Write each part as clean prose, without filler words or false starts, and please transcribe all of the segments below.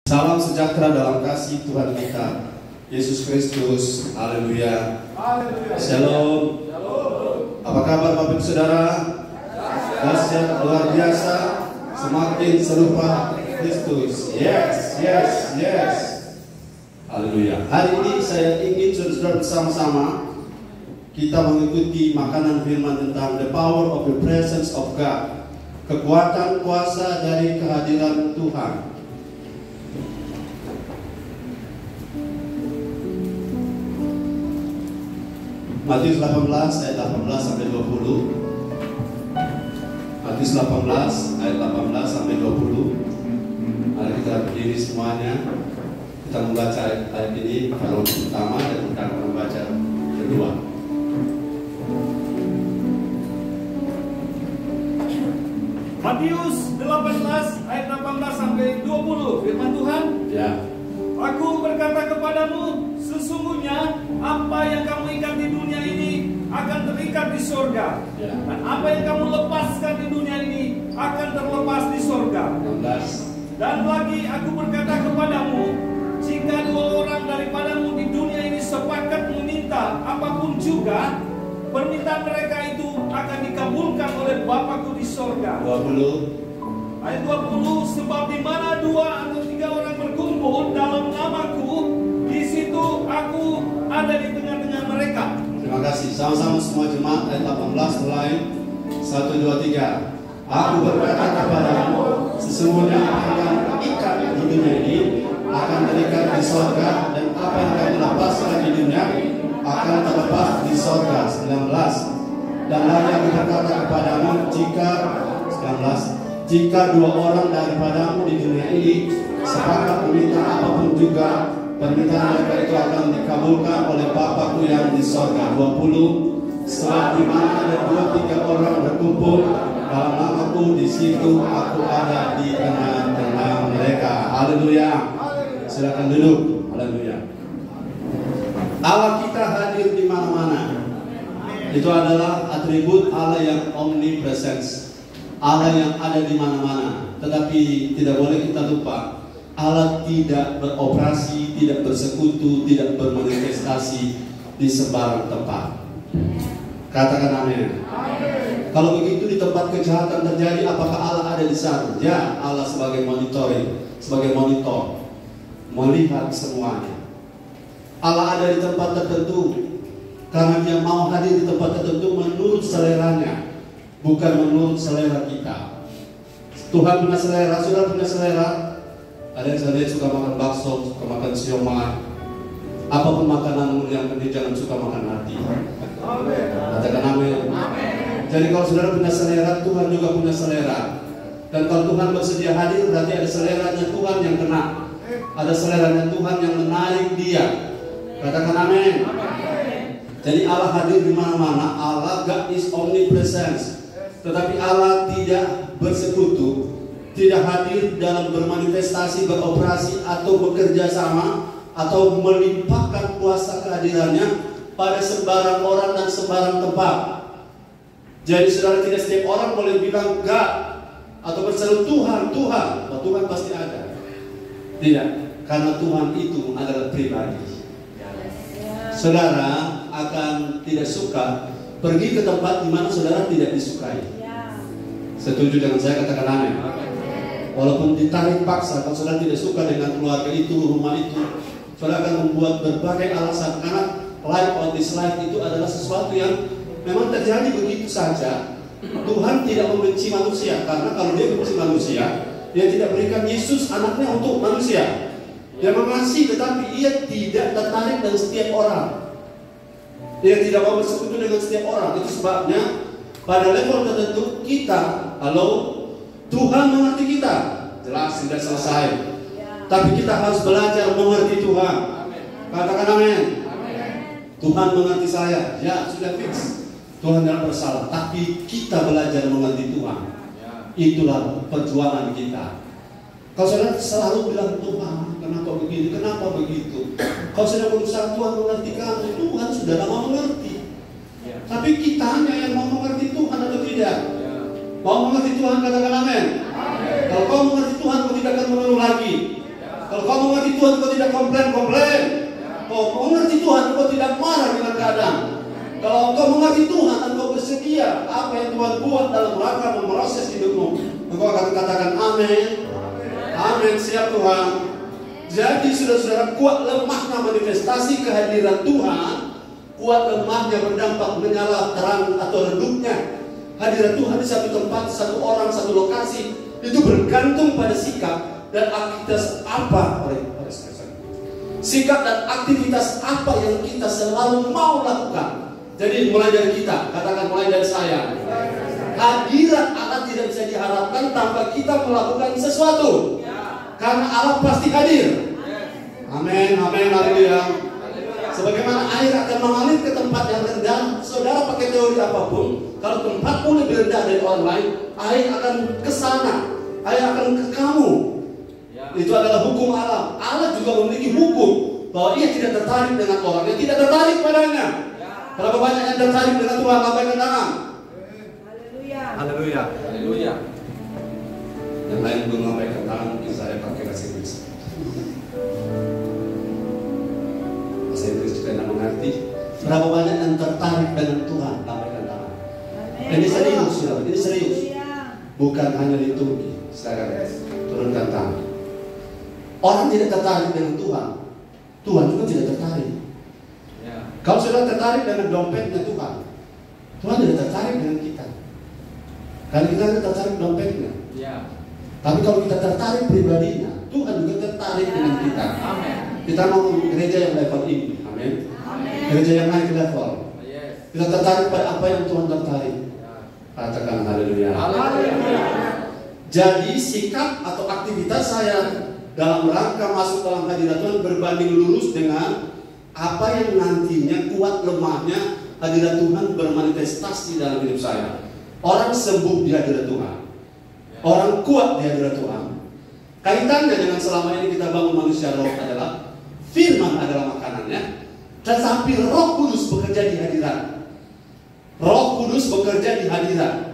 Salam sejahtera dalam kasih Tuhan kita Yesus Kristus. Haleluya. Shalom. Apa kabar Bapak Ibu Saudara? Dahsyat, luar biasa, semakin serupa Kristus. Yes. Haleluya. Hari ini saya ingin saudara bersama-sama kita mengikuti makanan firman tentang the power of the presence of God. Kekuatan kuasa dari kehadiran Tuhan. Matius 18 ayat 18 sampai 20. Matius 18 ayat 18 sampai 20. Mari kita berdiri semuanya. Kita membaca ayat ini kalau pertama dan kita akan membaca kedua. Matius 18 ayat 18 sampai 20. Firman Tuhan. Ya. Aku berkata kepadamu, sesungguhnya apa yang kamu ikat di dunia ini akan terikat di sorga, Ya. dan apa yang kamu lepaskan di dunia ini akan terlepas di sorga. 16. Dan lagi aku berkata kepadamu, jika dua orang daripadamu di dunia ini sepakat meminta apapun juga, permintaan mereka itu akan dikabulkan oleh Bapakku di sorga. 20. Ayat 20, sebab di mana dua atau tiga orang berkumpul dalam namaku, di situ aku ada di tengah-tengah mereka. Terima kasih. Sama-sama semua jemaat ayat 18 mulai 1, 2, 3. Aku berkata kepadamu, sesungguhnya apa yang terikat di dunia ini akan terikat di sorga, dan apa yang kamu lepaskan di dunia akan terlepas di sorga. 19. Dan lagi aku berkata kepadamu, jika dua orang daripadamu di dunia ini sepakat meminta apapun juga, permintaan mereka itu akan dikabulkan oleh Bapakku yang di sorga. 20. Sebab di mana ada 2-3 orang berkumpul dalam namaku, di situ aku ada di tengah-tengah mereka. Haleluya. Silakan duduk. Haleluya. Allah kita hadir di mana-mana. Itu adalah atribut Allah yang omnipresence. Allah yang ada di mana-mana. Tetapi tidak boleh kita lupa, Allah tidak beroperasi, tidak bersekutu, tidak bermanifestasi di sembarang tempat. Katakan amin. Kalau begitu di tempat kejahatan terjadi, apakah Allah ada di sana? Ya, Allah sebagai monitoring, sebagai monitor, melihat semuanya. Allah ada di tempat tertentu karena Dia mau hadir di tempat tertentu menurut seleranya, bukan menurut selera kita. Tuhan punya selera, saudara punya selera. Ada yang saya lihat suka makan bakso, suka makan siomay. Apapun makanan yang penting jangan suka makan hati. Katakan amin. Jadi kalau saudara punya selera, Tuhan juga punya selera. Dan kalau Tuhan bersedia hadir, berarti ada seleranya Tuhan yang kena. Ada seleranya Tuhan yang menarik dia. Katakan amin. Jadi Allah hadir di mana-mana. Allah, God is omnipresence. Tetapi Allah tidak bersekutu, tidak hadir dalam bermanifestasi, beroperasi atau bekerja sama atau melimpahkan kuasa kehadirannya pada sembarang orang dan sembarang tempat. Jadi saudara, tidak setiap orang boleh bilang God atau berseru Tuhan. Oh, Tuhan pasti ada. Tidak, karena Tuhan itu adalah pribadi. Saudara akan tidak suka pergi ke tempat di mana saudara tidak disukai. Setuju dengan saya? Katakan amin. Walaupun ditarik paksa, kalau saudara tidak suka dengan keluarga itu, rumah itu, saudara akan membuat berbagai alasan. Karena life on this life itu adalah sesuatu yang memang terjadi begitu saja. Tuhan tidak membenci manusia, karena kalau Dia membenci manusia, Dia tidak berikan Yesus anaknya untuk manusia. Dia mengasihi, tetapi Ia tidak tertarik dengan setiap orang. Dia tidak mau bersekutu dengan setiap orang. Itu sebabnya pada level tertentu kita, Tuhan mengerti kita, jelas sudah selesai. Tapi kita harus belajar mengerti Tuhan. Katakan amin. Tuhan mengerti saya, ya sudah fix. Tuhan tidak bersalah, tapi kita belajar mengerti Tuhan. Itulah perjuangan kita. Kalau saudara selalu bilang Tuhan, kenapa begini, kenapa begitu? Kalau sudah berusaha Tuhan mengerti kamu, Tuhan sudah lama mengerti. Tapi kitanya yang mau mengerti Tuhan atau tidak? Mau mengerti Tuhan, katakan amin. Kalau kau mengerti Tuhan, kau tidak akan mengeluh lagi. Kalau kau mengerti Tuhan, kau tidak komplain-komplain. Kau mengerti Tuhan, kau tidak marah dengan keadaan. Kalau kau mengerti Tuhan dan kau bersedia apa yang Tuhan buat dalam rangka memproses hidupmu, kau akan katakan amin. Amin, siap Tuhan. Jadi saudara-saudara, kuat lemahnya manifestasi kehadiran Tuhan, kuat lemahnya berdampak menyala terang atau redupnya hadirat Tuhan di satu tempat, satu orang, satu lokasi, itu bergantung pada sikap dan aktivitas apa sikap dan aktivitas apa yang kita selalu mau lakukan. Jadi mulai dari kita, katakan mulai dari saya. Hadirat Allah tidak bisa diharapkan tanpa kita melakukan sesuatu. Karena Allah pasti hadir. Amin, amin, haleluya. Sebagaimana air akan mengalir ke tempat yang rendah, saudara pakai teori apapun, kalau tempatmu lebih rendah dari orang lain, air akan ke sana, air akan ke kamu. Itu adalah hukum alam. Allah juga memiliki hukum bahwa ia tidak tertarik dengan orang yang tidak tertarik padanya. Berapa banyak yang tertarik dengan Tuhan? Lambaikan tangan. Haleluya. Haleluya. Haleluya. Yang lain belum lambaikan tangan, mungkin saya pakai bahasa Inggris. Bahasa Inggris juga tidak mengerti. Berapa banyak yang tertarik dengan Tuhan? Lambaikan tangan. Ini serius, ya. Ini serius. Bukan hanya liturgi. Sekarang turunkan tangan. Orang tidak tertarik dengan Tuhan, Tuhan juga tidak tertarik. Kalau sudah tertarik dengan dompetnya Tuhan, Tuhan tidak tertarik dengan kita. Karena kita tidak tertarik dompetnya. Tapi kalau kita tertarik pribadinya, Tuhan juga tertarik dengan kita. Kita mau gereja yang level ini, amin. Gereja yang naik level. Kita tertarik pada apa yang Tuhan tertarik. Katakan haleluya. Jadi sikap atau aktivitas saya dalam rangka masuk dalam hadirat Tuhan berbanding lurus dengan apa yang nantinya kuat lemahnya hadirat Tuhan bermanifestasi dalam hidup saya. Orang sembuh di hadirat Tuhan, orang kuat di hadirat Tuhan. Kaitannya dengan selama ini kita bangun manusia roh adalah firman adalah makanannya, tetapi Roh Kudus bekerja di hadirat. Roh Kudus bekerja di hadirat.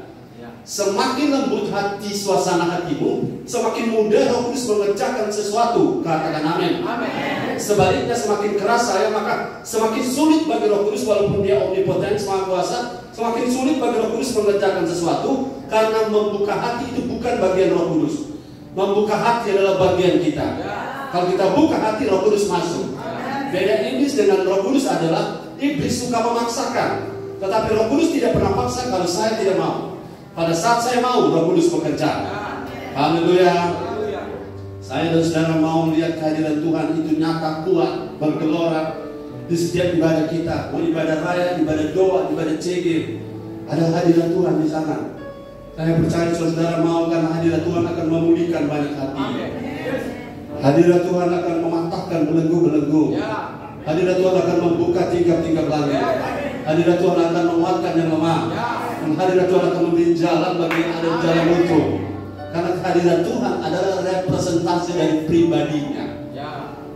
Semakin lembut hati suasana hatimu, semakin mudah Roh Kudus mengerjakan sesuatu. Katakan amin. Sebaliknya semakin keras saya, maka semakin sulit bagi Roh Kudus, walaupun dia omnipoten, maha kuasa, semakin sulit bagi Roh Kudus mengerjakan sesuatu. Karena membuka hati itu bukan bagian Roh Kudus. Membuka hati adalah bagian kita. Kalau kita buka hati, Roh Kudus masuk. Beda iblis dengan Roh Kudus adalah iblis suka memaksakan, tetapi Roh Kudus tidak pernah paksa kalau saya tidak mau. Pada saat saya mau, Roh Kudus bekerja. Haleluya. Saya dan saudara mau melihat kehadiran Tuhan itu nyata, kuat, bergelora di setiap ibadah kita. Mau ibadah raya, ibadah doa, ibadah CG, ada hadirat Tuhan di sana. Saya percaya saudara mau, karena hadirat Tuhan akan memulihkan banyak hati. Hadirat Tuhan akan mematahkan belenggu-belenggu. Hadirat Tuhan akan membuka tingkap-tingkap langit. Hadirat Tuhan akan menguatkan yang lemah. Hadirat Tuhan akan memberi jalan bagi yang ada di jalan buntu. Karena kehadiran Tuhan adalah representasi dari pribadinya.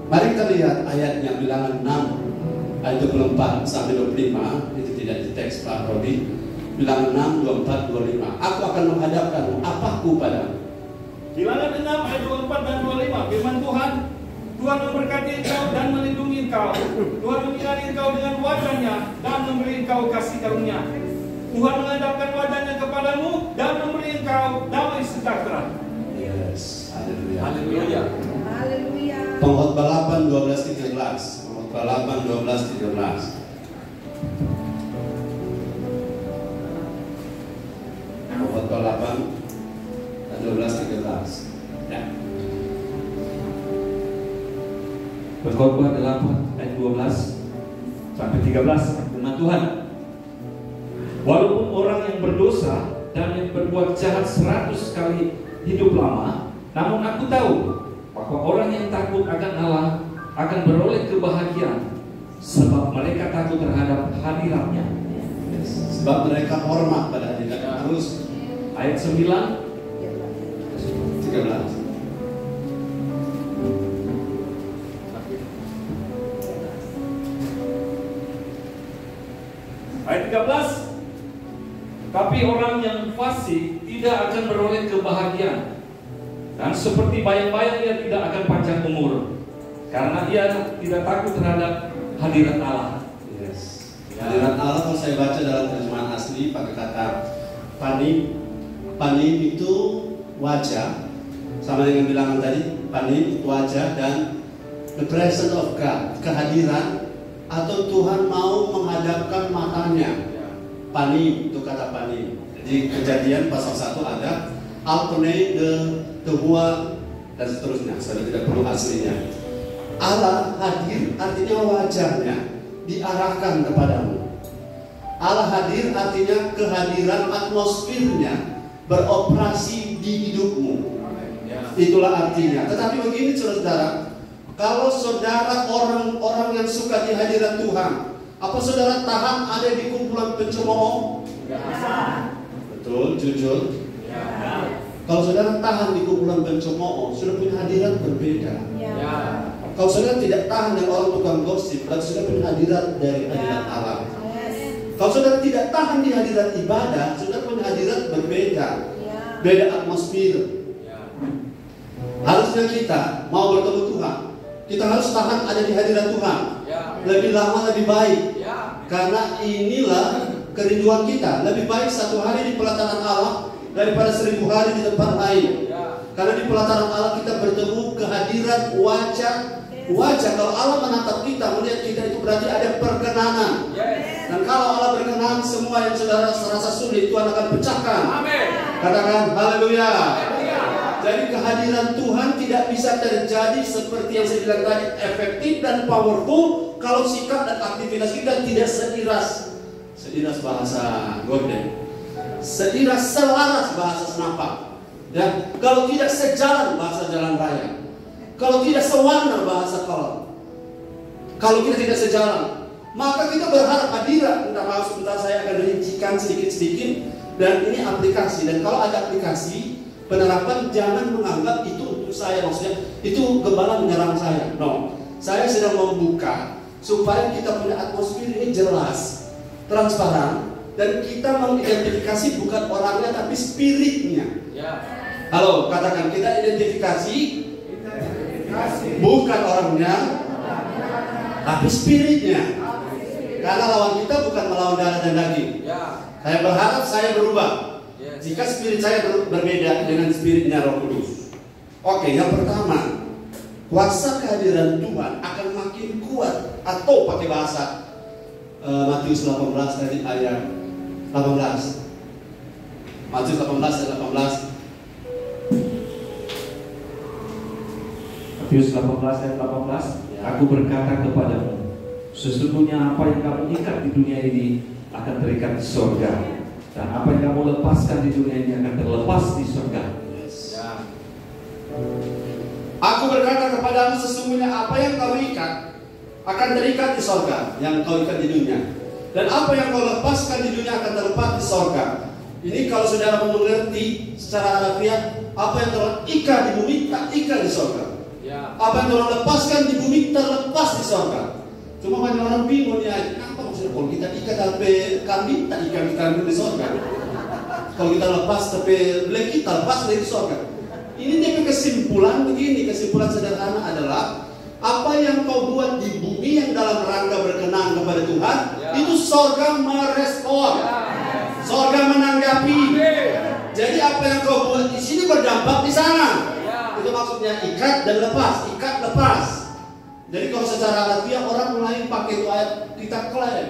Mari kita lihat ayatnya, Bilangan 6 ayat 24 sampai 25. Itu tidak di teks Pak Rodi. Bilangan 6, 24, 25. Aku akan menghadapkanmu, apaku padamu. Bilangan 6 ayat 24 dan 25. Firman Tuhan, Tuhan memberkati engkau dan melindungi engkau. Tuhan menyinari engkau dengan wajahnya dan memberi engkau kasih karunia. Tuhan menghadapkan wajahnya kepadamu dan memberi engkau damai sejahtera. Yes, haleluya. Haleluya. Haleluya. Pengkhotbah 8, 12, 13. Pengkhotbah 8, 12, 13. Pengkhotbah 8 dan 12, 13. Ya. Pengkhotbah 8 ayat 12 sampai 13. Firman Tuhan. Walaupun orang yang berdosa dan yang berbuat jahat 100 kali hidup lama, namun aku tahu bahwa orang yang takut akan Allah akan beroleh kebahagiaan, sebab mereka takut terhadap hadiratnya. Sebab mereka hormat pada hadirat. Terus Ayat 9 13. Ayat 13. Tapi orang yang fasik tidak akan beroleh kebahagiaan, Dan seperti bayang-bayang ia tidak akan panjang umur, karena ia tidak takut terhadap hadirat Allah. Yes. Hadirat Allah kalau saya baca dalam terjemahan asli pakai kata panim. Panim itu wajah, sama dengan bilangan tadi, panim wajah, dan the presence of God, kehadiran atau Tuhan mau menghadapkan matanya. Panim itu kata panim. Jadi Kejadian pasal 1 ada alternate the hua dan seterusnya. Saya tidak perlu aslinya. Allah hadir artinya wajahnya diarahkan kepadamu. Allah hadir artinya kehadiran atmosfernya beroperasi di hidupmu. Itulah artinya. Tetapi begini saudara, kalau saudara orang-orang yang suka di hadirat Tuhan, apa saudara tahan ada di kumpulan pencemooh? Betul, jujur. Kalau saudara tahan di kumpulan pencemooh, sudah punya hadirat berbeda. Kalau saudara tidak tahan dengan orang tukang gosip, berarti sudah punya hadirat dari hadirat Allah. Kalau saudara tidak tahan di hadirat ibadah, saudara punya hadirat berbeda, beda atmosfer. Harusnya kita mau bertemu Tuhan, kita harus tahan ada di hadirat Tuhan. Lebih lama lebih baik, karena inilah kerinduan kita. Lebih baik 1 hari di pelataran Allah daripada 1000 hari di tempat lain. Karena di pelataran Allah kita bertemu kehadiran wajah. Kalau Allah menatap kita, melihat kita, itu berarti ada perkenanan. Dan kalau Allah berkenan, semua yang saudara serasa sulit Tuhan akan pecahkan. Katakan haleluya. Jadi kehadiran Tuhan tidak bisa terjadi seperti yang saya bilang tadi, efektif dan powerful, kalau sikap dan aktivitas kita tidak seiras bahasa Gordon, seiras selaras bahasa Senapak, dan kalau tidak sejalan bahasa jalan raya, kalau tidak sewarna bahasa kolom, kalau kita tidak sejalan, maka kita berharap hadirat. Minta maaf sebentar, saya akan rincikan sedikit-sedikit, dan ini aplikasi. Dan kalau ada aplikasi penerapan, jangan menganggap itu untuk saya, maksudnya itu gembala menyerang saya. No, saya sedang membuka supaya kita punya atmosfer ini jelas, transparan, dan kita mengidentifikasi bukan orangnya tapi spiritnya. Halo, katakan kita identifikasi bukan orangnya tapi spiritnya. Karena lawan kita bukan melawan darah dan daging. Saya berharap saya berubah jika spirit saya berbeda dengan spiritnya Roh Kudus. Oke, yang pertama, kuasa kehadiran Tuhan akan makin kuat. Atau pakai bahasa Matius 18 dari ayat 18. Matius 18 ayat 18. Matius 18 ayat 18. Aku berkata kepadamu, sesungguhnya apa yang kamu ikat di dunia ini akan terikat di surga, dan apa yang kamu lepaskan di dunia ini akan terlepas di surga. Aku berkata kepadamu, sesungguhnya apa yang kau ikat akan terikat di surga, yang kau ikat di dunia, dan apa yang kau lepaskan di dunia akan terlepas di surga. Ini kalau saudara mau mengerti secara harfiah, apa yang terikat di bumi tak ikat di surga. Apa yang Tuhan lepaskan di bumi terlepas di surga. Cuma banyak orang bingung ya, apa maksudnya kalau kita ikat tapi kambing tak ikat di surga. Kalau kita lepas tapi beli kita lepas dari surga. Ini dia kesimpulan begini, kesimpulan sederhana adalah apa yang kau buat di bumi yang dalam rangka berkenan kepada Tuhan, itu surga merespon, surga menanggapi. Jadi apa yang kau buat di sini berdampak di sana. Itu maksudnya ikat dan lepas, ikat lepas. Jadi kalau secara harfiah orang mulai pakai itu ayat, kita klaim.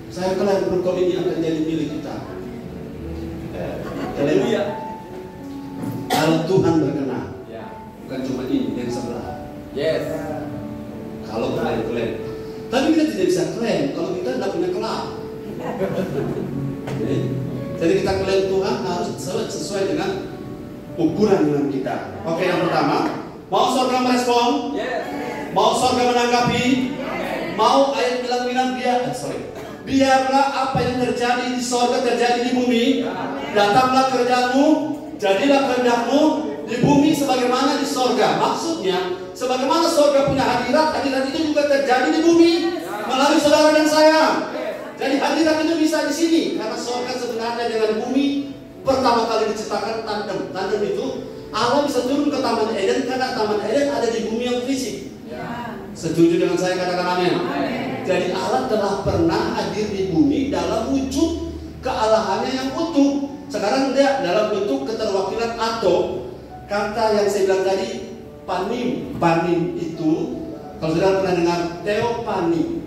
Saya klaim berkat ini akan jadi milik kita. Haleluya. Kalau Tuhan berkenan, bukan cuma ini yang sebelah. Kalau klaim. Tapi kita tidak bisa klaim kalau kita tidak punya kelah. Jadi kita klaim Tuhan harus sesuai dengan ukuran dengan kita. Oke, yang pertama, mau surga merespon, mau surga menanggapi, mau ayat bilang biarlah apa yang terjadi di surga terjadi di bumi. Datanglah kerjaanmu, jadilah kehendakmu di bumi sebagaimana di surga. Maksudnya, sebagaimana surga punya hadirat, hadirat itu juga terjadi di bumi melalui saudara dan saya. Jadi hadirat itu bisa di sini karena surga sebenarnya dengan bumi pertama kali diciptakan tandem. Tandem itu Allah bisa turun ke Taman Eden karena Taman Eden ada di bumi yang fisik. Setuju dengan saya, katakan amin. Jadi Allah telah pernah hadir di bumi dalam wujud kealahannya yang utuh. Sekarang dia dalam bentuk keterwakilan atau kata yang saya bilang tadi, panim. Panim itu, kalau saudara pernah dengar teopani.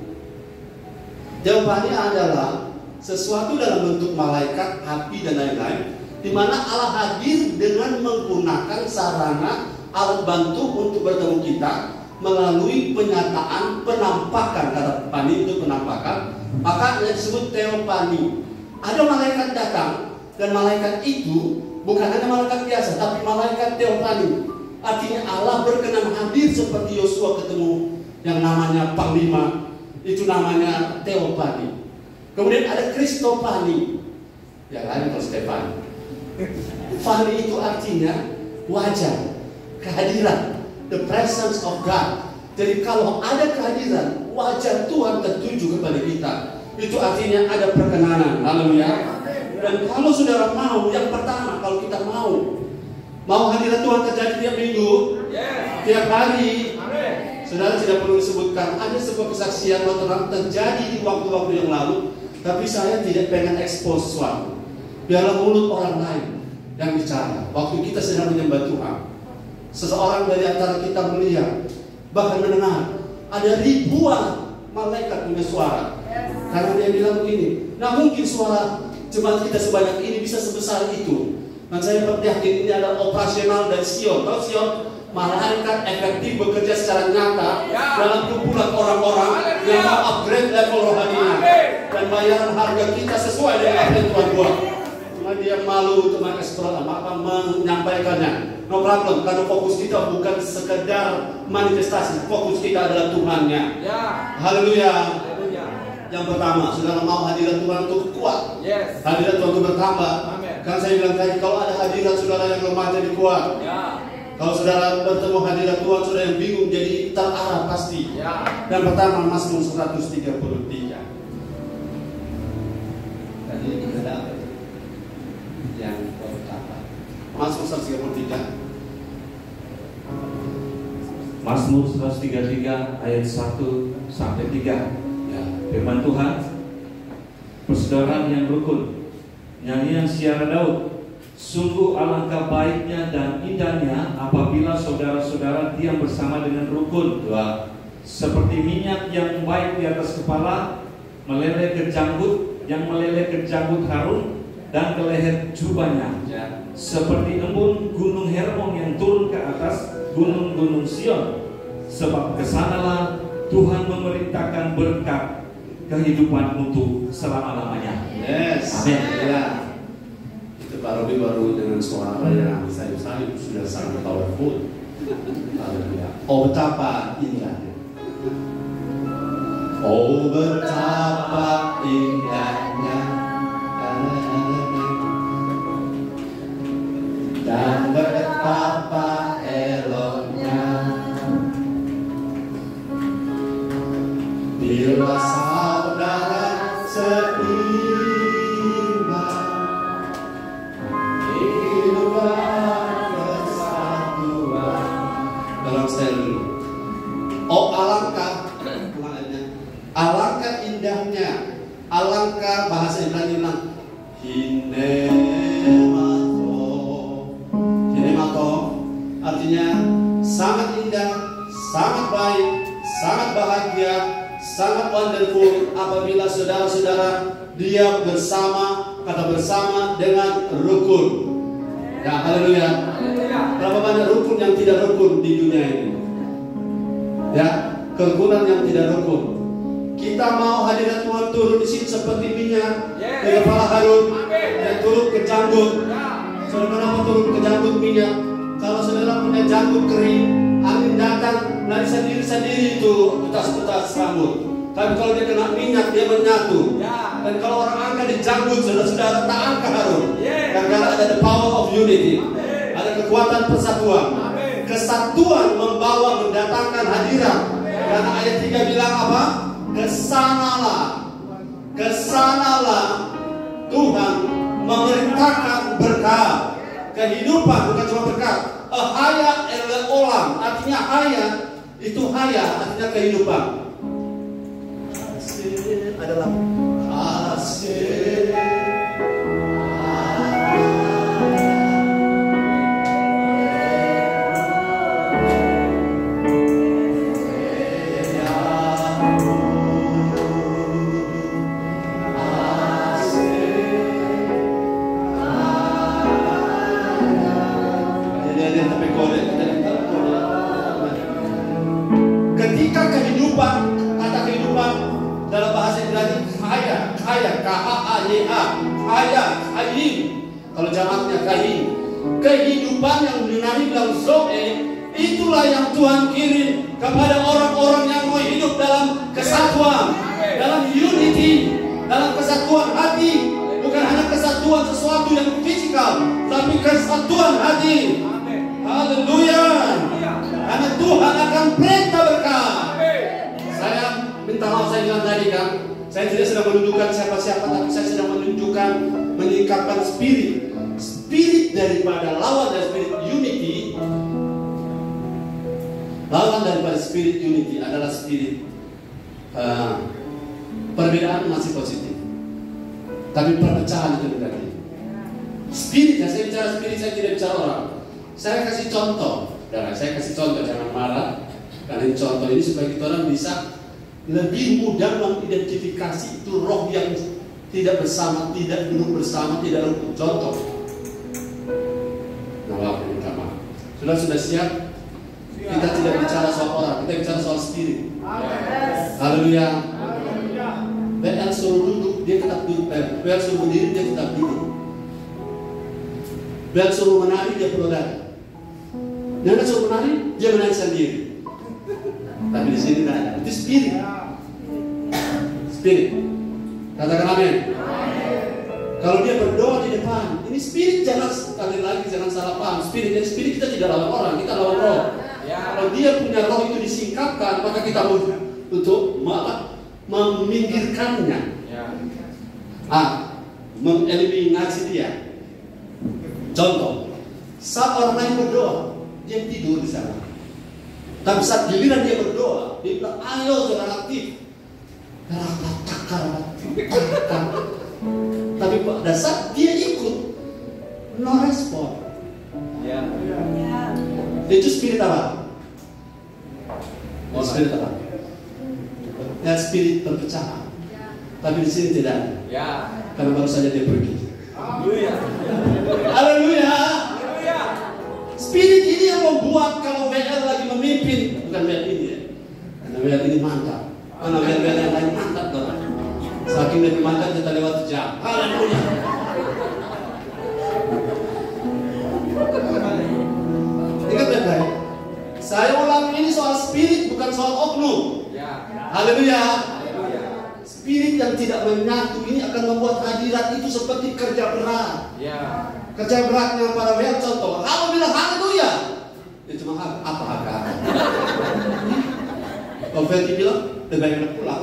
Teopani adalah sesuatu dalam bentuk malaikat, api dan lain-lain, di mana Allah hadir dengan menggunakan sarana alat bantu untuk bertemu kita melalui penyataan, penampakan. Kata pani itu penampakan, maka disebut teopani. Ada malaikat datang, dan malaikat itu bukan hanya malaikat biasa, tapi malaikat teopani. Artinya Allah berkenan hadir seperti Yosua ketemu yang namanya Panglima, itu namanya teopani. Kemudian ada Kristopani, yang lain kalau Stefani. Fani itu artinya wajah, kehadiran, the presence of God. Jadi kalau ada kehadiran, wajah Tuhan tertuju kepada kita, itu artinya ada perkenanan. Haleluya. Dan kalau saudara mau, yang pertama, kalau kita mau hadirat Tuhan terjadi tiap minggu, tiap hari, saudara tidak perlu disebutkan. Ada sebuah kesaksian orang terjadi di waktu-waktu yang lalu, tapi saya tidak pengen expose sesuatu. Biarlah mulut orang lain yang bicara. Waktu kita sedang menyembah Tuhan, seseorang dari antara kita melihat, bahkan mendengar, ada ribuan malaikat punya suara. Karena dia bilang begini, nah mungkin suara jemaat kita sebanyak ini bisa sebesar itu. Dan saya yakin ini adalah operasional dari Sion. Tahu Sion? Malaikat efektif bekerja secara nyata dalam kumpulan orang-orang yang mau upgrade level rohaninya dan bayaran harga kita sesuai dengan apa yang Tuhan buat. Cuma dia malu untuk mengeksplor, maka menyampaikannya. No problem, karena fokus kita bukan sekedar manifestasi, fokus kita adalah Tuhannya. Haleluya. Yang pertama, saudara mau hadirat Tuhan untuk kuat, hadirat Tuhan untuk bertambah. Kan saya bilang tadi, kalau ada hadirat saudara yang lemah jadi kuat. Kalau saudara bertemu hadirat Tuhan, saudara yang bingung jadi terarah pasti. Dan pertama, Mazmur 133. Tadi kita dapat yang pertama, Mazmur 133. Mazmur 133 ayat 1 sampai 3. Firman Tuhan, persaudaraan yang rukun, nyanyian Siara Daud. Sungguh alangkah baiknya dan indahnya apabila saudara-saudara diam bersama dengan rukun. Seperti minyak yang baik di atas kepala, meleleh ke janggut, yang meleleh ke janggut Harun dan ke leher jubahnya. Seperti embun gunung Hermon yang turun ke atas gunung-gunung Sion. Sebab kesanalah Tuhan memerintahkan berkat kehidupan untuk selama-lamanya. Amin. Ya. Itu Pak Robi baru dengan suara yang sayup-sayup sudah sangat powerful. Oh betapa indahnya. Oh betapa indahnya. Dan betapa eloknya bila saudara seimbang kehidupan kesatuan. Dalam stand dulu. Oh alangkah, alangkah indahnya, alangkah bahasa Ibrani bilang hinemato, artinya sangat indah, sangat baik, sangat bahagia, sangat wonderful apabila saudara-saudara diam bersama, kata bersama dengan rukun. Ya, haleluya. Berapa banyak rukun yang tidak rukun di dunia ini? Ya, kerukunan yang tidak rukun. Kita mau hadirat Tuhan turun di sini seperti minyak di kepala Harun yang turun ke janggut. Saudara, kenapa turun ke janggut minyak? Kalau saudara punya janggut kering, angin datang, lari sendiri-sendiri itu putas-putas rambut. Tapi kalau dia kena minyak, dia menyatu. Dan kalau orang angkat di janggut, saudara-saudara tak angkat Harun. Karena ada the power of unity. Ada kekuatan persatuan. Kesatuan membawa mendatangkan hadirat. Karena ayat 3 bilang apa? Kesanalah Tuhan memerintahkan berkat kehidupan, bukan cuma berkat. Haya adalah olam, artinya haya itu haya, artinya kehidupan. Hasil adalah hasil. Ketika kehidupan, kata kehidupan dalam bahasa Ibrani haya, K-H-A-Y-A, haya, hayim. Kalau jamaknya kahim. Kehidupan yang Yunani bilang zoe, itulah yang Tuhan kirim kepada orang-orang yang mau hidup dalam kesatuan, dalam unity, dalam kesatuan hati. Bukan hanya kesatuan sesuatu yang fisikal, tapi kesatuan hati. Haleluya. Karena Tuhan akan perintah berkat. Saya minta maaf, saya bilang tadi kan, saya tidak sedang menunjukkan siapa-siapa, tapi saya sedang menunjukkan, meningkatkan spirit daripada lawan dari spirit unity. Lawan daripada spirit unity adalah spirit perbedaan masih positif, tapi perpecahan itu negatif. Spirit, ya, saya bicara spirit, saya tidak bicara orang. Saya kasih contoh, jangan marah. Karena ini contoh ini supaya kita orang bisa lebih mudah mengidentifikasi itu roh yang tidak bersama, tidak duduk bersama, tidak rukun. Contoh. Minta maaf. Sudah siap? Kita tidak bicara soal orang, kita bicara soal spirit. Haleluya. Beal suruh duduk, dia tetap duduk. Beal suruh berdiri, dia tetap duduk. Beal suruh menari, dia berlari. Nana suruh menari, dia menari sendiri. Tapi di sini tidak ada. Itu spirit. Spirit. Katakan amin. Kalau dia berdoa di depan, ini spirit, jangan sekali lagi jangan salah paham. Spirit kita tidak lawan orang, kita lawan roh. Kalau dia punya roh itu disingkapkan, maka kita untuk meminggirkannya. Mengeliminasi dia. Contoh, saat orang lain berdoa, dia tidur di sana. Tapi saat giliran dia berdoa, dia bilang, ayo saudara aktif. Tapi pada saat dia ikut, no respon. Itu spirit apa? Spirit apa? Ya, spirit perpecahan. Tapi di sini tidak ada. Karena baru saja dia pergi. Haleluya. Spirit ini yang membuat kalau WL lagi memimpin, bukan WL ini ya. Karena WL ini mantap. Karena WL yang lain mantap dong. Saking lebih mantap kita lewat jam. Haleluya. Ingat baik-baik. Saya ulang ini soal spirit, bukan soal oknum. Haleluya. Spirit yang tidak menyatu ini akan membuat hadirat itu seperti kerja berat. Kerja beratnya para WL contoh. Kalau bilang haleluya, itu cuma apa agak. Kalau Ferdi bilang lebih baik pulang.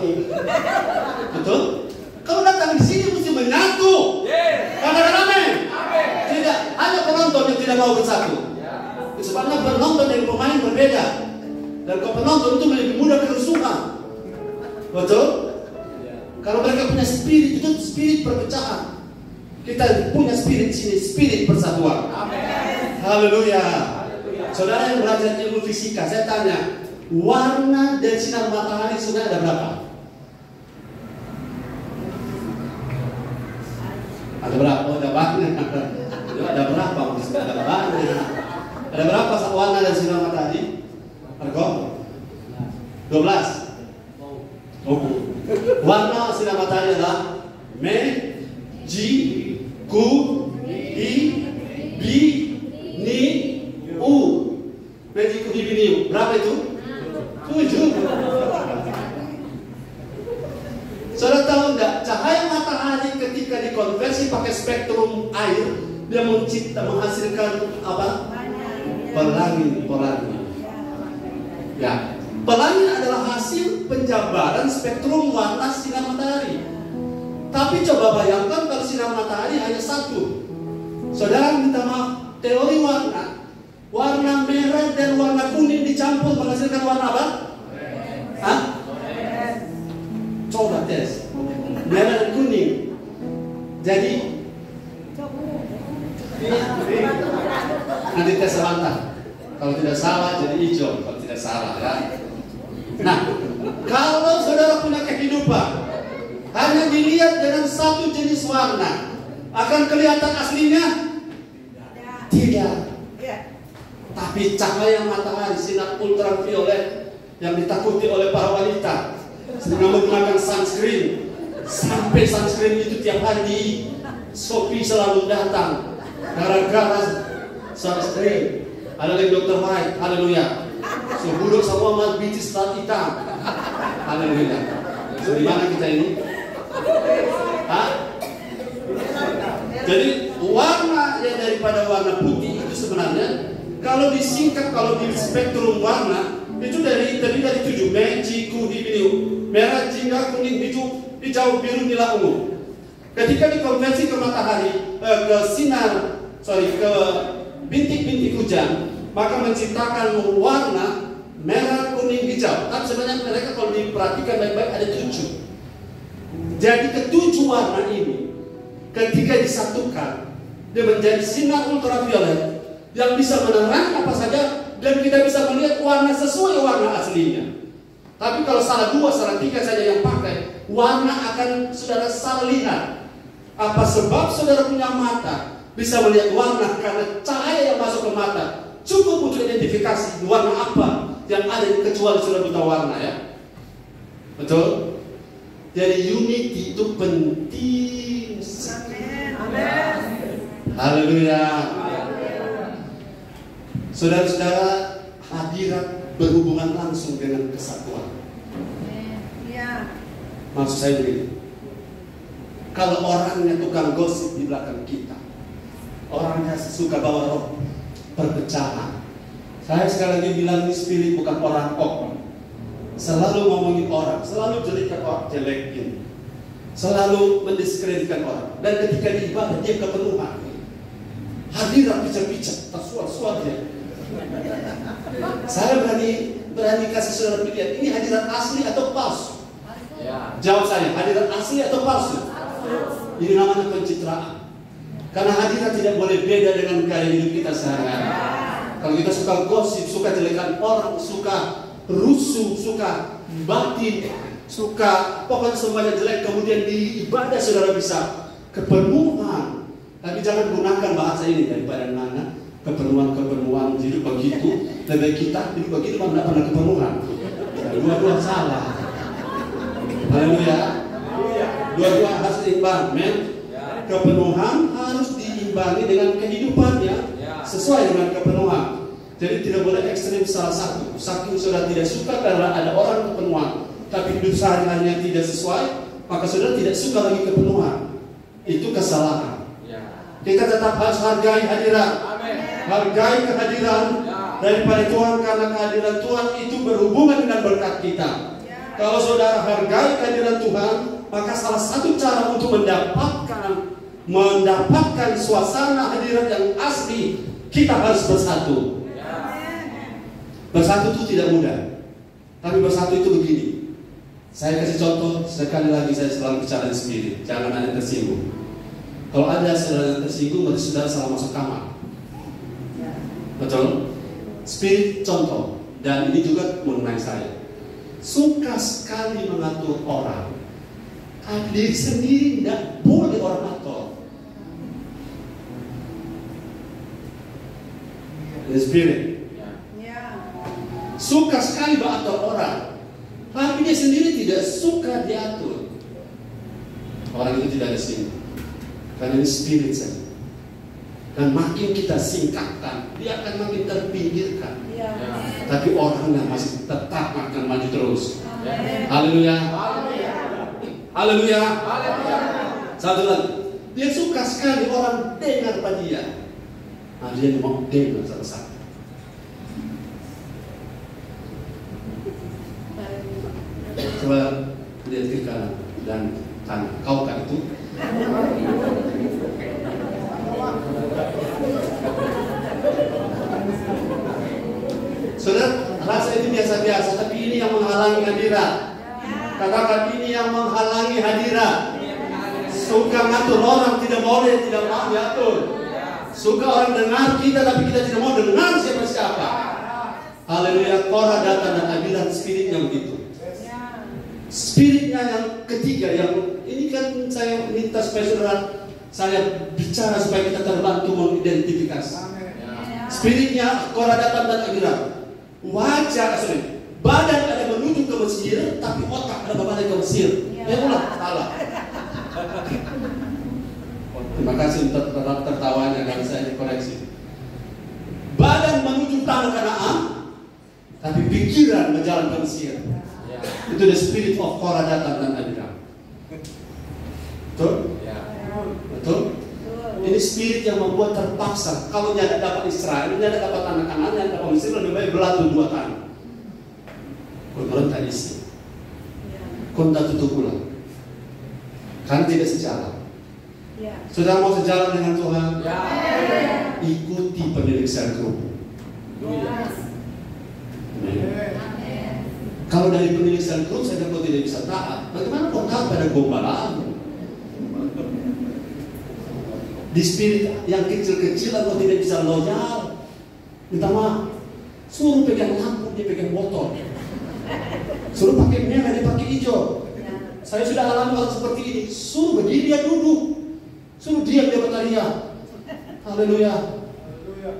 Betul? Kalau datang di sini mesti menyatu. Katakan amin. Tidak hanya penonton yang tidak mau bersatu. Sebabnya penonton dan pemain berbeda. Dan kalau penonton itu lebih mudah kerusuhan. Betul? Kalau mereka punya spirit, itu spirit perpecahan. Kita punya spirit sini, spirit persatuan. Haleluya. Saudara yang belajar ilmu fisika, saya tanya, warna dari sinar matahari sudah ada berapa? Ada berapa? Oh, ada banyak. Ada berapa? Ada banyak. Ada berapa warna dari sinar matahari? Argo? 12. Warna sinar matahari adalah me, ji, ku, i, bi, ni, u. Me, ji, ku, i, bi, ni, u. Berapa itu? 7. Saudara tahu enggak? Cahaya matahari ketika dikonversi pakai spektrum air, dia menghasilkan apa? Pelangi. Ya. Pelangi adalah hasil penjabaran spektrum warna sinar matahari. Tapi coba bayangkan kalau sinar matahari hanya satu. Saudara minta maaf, teori warna. Warna merah dan warna kuning dicampur menghasilkan warna apa? Hah? Coba tes. Merah dan kuning. Jadi nanti tes sebentar. Kalau tidak salah jadi hijau. Kalau tidak salah ya. Nah, kalau saudara punya kehidupan hanya dilihat dengan satu jenis warna, akan kelihatan aslinya? Tidak. Tapi cahaya matahari, sinar ultraviolet yang ditakuti oleh para wanita, sehingga menggunakan sunscreen. Sampai sunscreen itu tiap hari di Shopee selalu datang gara-gara sunscreen. Ada lagi Dr. White, haleluya. Sebuduk semua mas biji serat hitam, haleluya. So, di mana kita ini? Hah? Jadi warna yang daripada warna putih itu sebenarnya kalau disingkat, kalau di spektrum warna itu terdiri dari 7: merah, kuning, biru, merah, jingga, kuning, hijau, biru, nila, ungu. Ketika dikonversi ke matahari, ke bintik-bintik hujan, maka menciptakan warna merah, kuning, hijau. Tapi sebenarnya mereka kalau diperhatikan baik-baik ada 7. Jadi ketujuh warna ini ketika disatukan, dia menjadi sinar ultraviolet yang bisa menerangi apa saja, dan kita bisa melihat warna sesuai warna aslinya. Tapi kalau salah 2, salah 3 saja yang pakai, warna akan saudara salah lihat. Apa sebab saudara punya mata bisa melihat warna? Karena cahaya yang masuk ke mata cukup untuk identifikasi warna apa yang ada, kecuali saudara buta warna ya. Betul? Jadi unity itu penting. Amin. Haleluya. Saudara-saudara, hadirat berhubungan langsung dengan kesatuan. Maksud saya begini, kalau orangnya tukang gosip di belakang kita, orangnya suka bawa roh perpecahan. Saya sekali lagi bilang, ini spirit bukan orang kok. Selalu ngomongin orang, selalu jelekin orang, jelekin, selalu mendiskreditkan orang. Dan ketika di ibadah dia kepenuhan, hadirat picak-picak, tersuar-suar dia. Saya berani kasih saudara pilihan, ini hadirat asli atau palsu? Jawab saya, hadirat asli atau palsu? Ini namanya pencitraan. Karena hadirat tidak boleh beda dengan gaya hidup kita sehari-hari. Kalau kita suka gosip, suka jelekan orang, suka rusuh, suka batin, suka pokoknya semuanya jelek, kemudian di ibadah saudara bisa kepenuhan. Tapi jangan gunakan bahasa ini daripada nana kepenuhan hidup begitu, lebih kita hidup begitu tidak pernah kepenuhan. Dua-dua salah. Haleluya. Dua-dua harus seimbang, men. Kepenuhan harus diimbangi dengan kehidupannya sesuai dengan kepenuhan. Jadi tidak boleh ekstrim salah satu. Saking saudara tidak suka karena ada orang kepenuhan, tapi hidup sehari-harinya tidak sesuai, maka saudara tidak suka lagi kepenuhan. Itu kesalahan. Kita tetap harus hargai hadirat. Hargai kehadiran daripada Tuhan, karena kehadiran Tuhan itu berhubungan dengan berkat kita. Kalau saudara hargai kehadiran Tuhan, maka salah satu cara untuk mendapatkan suasana hadirat yang asli, kita harus bersatu. Bersatu itu tidak mudah, tapi bersatu itu begini. Saya kasih contoh sekali lagi, saya selalu bicara di spirit, jangan ada tersinggung. Kalau ada saudara yang tersinggung, berarti saudara salah masuk kamar. Betul? Spirit contoh, dan ini juga mengenai saya. Suka sekali mengatur orang, tapi diri sendiri tidak boleh orang atur. The spirit. Suka sekali mengatur orang, tapi dia sendiri tidak suka diatur. Orang itu tidak ada sini, karena ini spirit saja. Dan makin kita singkatkan, dia akan makin terpinggirkan. Tapi orangnya masih tetap akan maju terus. Haleluya. Haleluya. Satu lagi, dia suka sekali orang dengar pada dia. Nah, dia mau dengar satu-satu. Coba lihat ke kanan dan kanan. Kau kan itu? yang menghalangi hadirat. Katakan, ini yang menghalangi hadirat. Suka ngatur orang, tidak boleh, tidak mau diatur. Suka orang dengar kita, tapi kita tidak mau dengar siapa-siapa. Haleluya. Korah datang dan Abiram spiritnya begitu. Spiritnya yang ketiga, yang ini kan saya minta supaya saudara saya bicara supaya kita terbantu mengidentifikasi. Spiritnya Korah datang dan Abiram. Wajah, badan ada menuju ke Mesir, tapi otak ada berbalik ke Mesir. Ulah, salah. Terima kasih untuk tertawanya dan saya dikoreksi. Badan menuju tanah Kanaan, tapi pikiran berjalan ke Mesir. Itu the spirit of Korah datang dan Abiram. Betul? Betul? Ini spirit yang membuat terpaksa. Kalau tidak dapat Israel, tidak dapat tanah Kanaan, tidak dapat Mesir, lebih baik berlalu dua tanah. Kalau tak isi, kau tak tutup ulang. Kan tidak sejalan. Saudara mau sejalan dengan Tuhan? Ikuti pendidikan grup. Kalau dari pendidikan grup saja kau tidak bisa taat, bagaimana kau taat pada gombalaan? Di spirit yang kecil-kecilan kau tidak bisa loyal. Minta maaf. Suruh pegang lampu, dia pegang motor. Suruh pakai merah, dia pakai hijau. Saya sudah alami hal seperti ini. Suruh berdiri, dia duduk. Suruh diam, dia berteriak. Haleluya.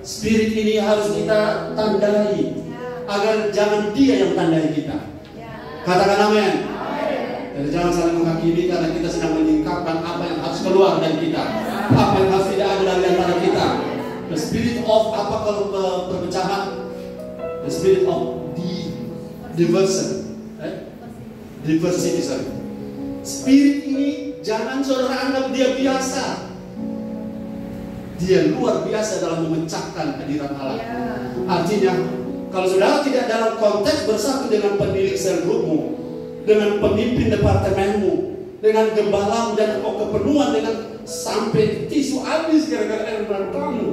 Spirit ini harus kita tandai, agar jangan dia yang tandai kita. Katakan amin. Dan jangan saling menghakimi, karena kita sedang menyingkapkan apa yang harus keluar dari kita, apa yang harus tidak ada dari antara kita. The spirit of apa kalau perpecahan? The spirit of diversion, diversity, sorry. Spirit ini jangan saudara anggap dia biasa. Dia luar biasa dalam memecahkan hadirat Allah. Artinya, kalau saudara tidak dalam konteks bersatu dengan pemilik sel grupmu, dengan pemimpin departemenmu, dengan gembalamu dan kepenuhan, dengan sampai tisu habis gara-gara air kamu,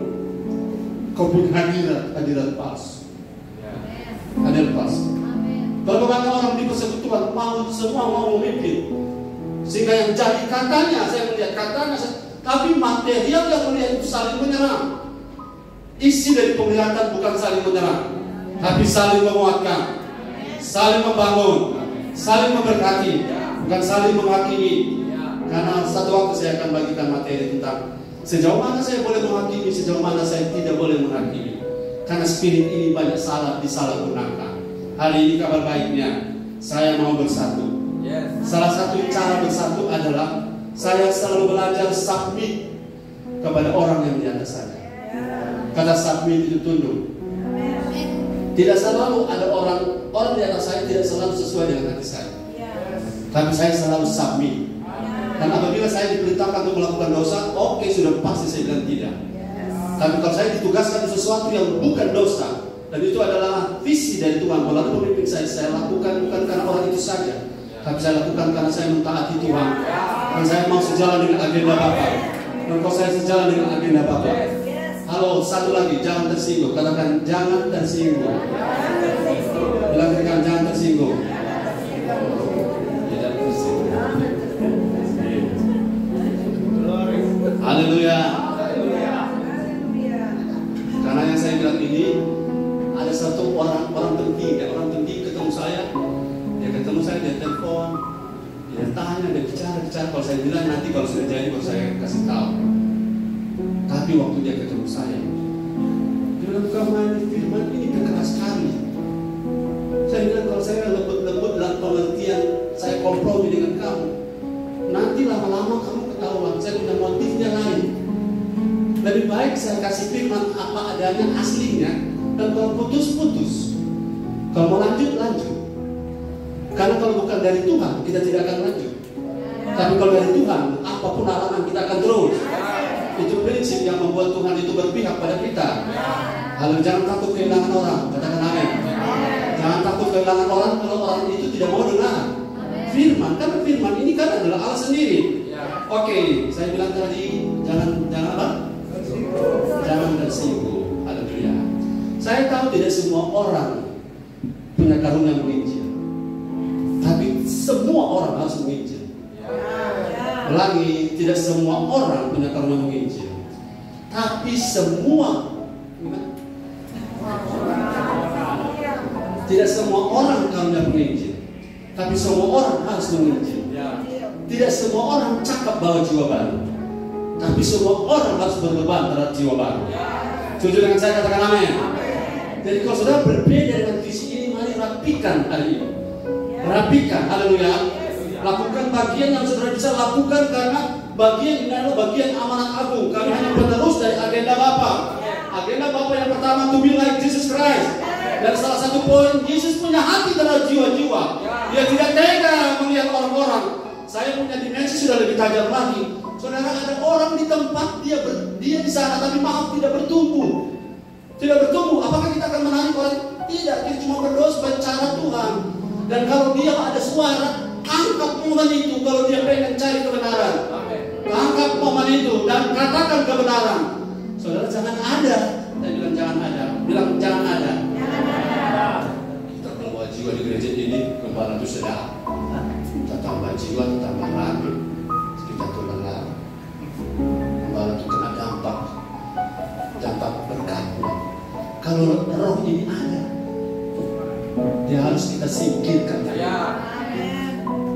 kau punya hadirat palsu. Hadirat palsu. Kalau banyak orang di persekutuan semua mau memimpin, sehingga yang jadi katanya, saya melihat katanya, tapi material yang melihat itu saling menyerang. Isi dari penglihatan bukan saling menyerang, tapi saling menguatkan, saling membangun, saling memberkati, bukan saling menghakimi. Karena satu waktu saya akan bagikan materi tentang sejauh mana saya boleh menghakimi, sejauh mana saya tidak boleh menghakimi. Karena spirit ini banyak disalahgunakan. Hari ini kabar baiknya, saya mau bersatu. Salah satu cara bersatu adalah saya selalu belajar submit kepada orang yang di atas saya. Kata submit itu tunduk. Tidak selalu ada orang di atas saya tidak selalu sesuai dengan hati saya. Tapi saya selalu submit. Dan apabila saya diperintahkan untuk melakukan dosa, oke, sudah pasti saya bilang tidak. Tapi kalau saya ditugaskan sesuatu yang bukan dosa, dan itu adalah visi dari Tuhan, melalui pemimpin saya lakukan bukan karena orang itu saja, tapi saya lakukan karena saya mentaati Tuhan. Dan saya mau sejalan dengan agenda Bapa. Dan kalau saya sejalan dengan agenda Bapa. Halo, satu lagi, jangan tersinggung. Katakan, jangan tersinggung. Bilangkan, jangan tersinggung. Haleluya. Karena yang saya bilang ini, ada satu orang penting ketemu saya, dia telepon, dia tanya, dia bicara. Kalau saya bilang nanti kalau sudah jadi baru saya kasih tahu. Tapi waktu dia ketemu saya, dia bilang, kamu firman ini berkata sekali. Saya bilang, kalau saya lembut dalam pengertian, saya kompromi dengan kamu, nanti lama-lama kamu ketahuan saya punya motifnya lain. Lebih baik saya kasih firman apa adanya aslinya. Dan kalau putus. Kalau mau lanjut. Karena kalau bukan dari Tuhan, kita tidak akan lanjut. Tapi kalau dari Tuhan, apapun halangan kita akan terus. Itu prinsip yang membuat Tuhan itu berpihak pada kita. Lalu jangan takut kehilangan orang. Katakan amin. Jangan takut kehilangan orang kalau orang itu tidak mau dengar firman. Karena firman ini kan adalah Allah sendiri. Oke, saya bilang tadi, jangan apa? Jangan tersinggung. Haleluya. Saya tahu tidak semua orang punya karunia menginjil. Ulangi, tidak semua orang punya karunia menginjil, tapi semua. Tidak semua orang karunia menginjil, tapi semua orang harus menginjil. Tidak semua orang cakap bawa jiwa baru, tapi semua orang harus berbeban terhadap jiwa baru. Jujur dengan saya, katakan amin. Jadi kalau saudara berbeda dengan visi ini, mari rapikan hari ini. Rapikan, haleluya. Lakukan bagian yang saudara bisa lakukan, karena bagian ini adalah bagian amanat agung. Kami hanya penerus dari agenda Bapa. Agenda Bapa yang pertama, to be like Jesus Christ. Dan salah satu poin, Yesus punya hati terhadap jiwa-jiwa. Dia tidak tega melihat orang-orang. Saya punya dimensi sudah lebih tajam lagi. Saudara, ada orang di tempat dia di sana, tapi maaf tidak bertumbuh. Tidak bertumbuh. Apakah kita akan menarik orang? Tidak. Kita cuma berdoa supaya cara Tuhan. Dan kalau dia ada suara, angkat momen itu. Kalau dia pengen cari kebenaran, angkat momen itu dan katakan kebenaran. Saudara, jangan ada. Saya bilang jangan ada. Bilang jangan ada. Kita bawa jiwa di gereja ini, gembala itu sedap. Kita tambah jiwa, kita tambah lagi. Kita tulang lagi. Gembala itu kena dampak berkat. Kalau roh ini ada, dia harus kita singkirkan.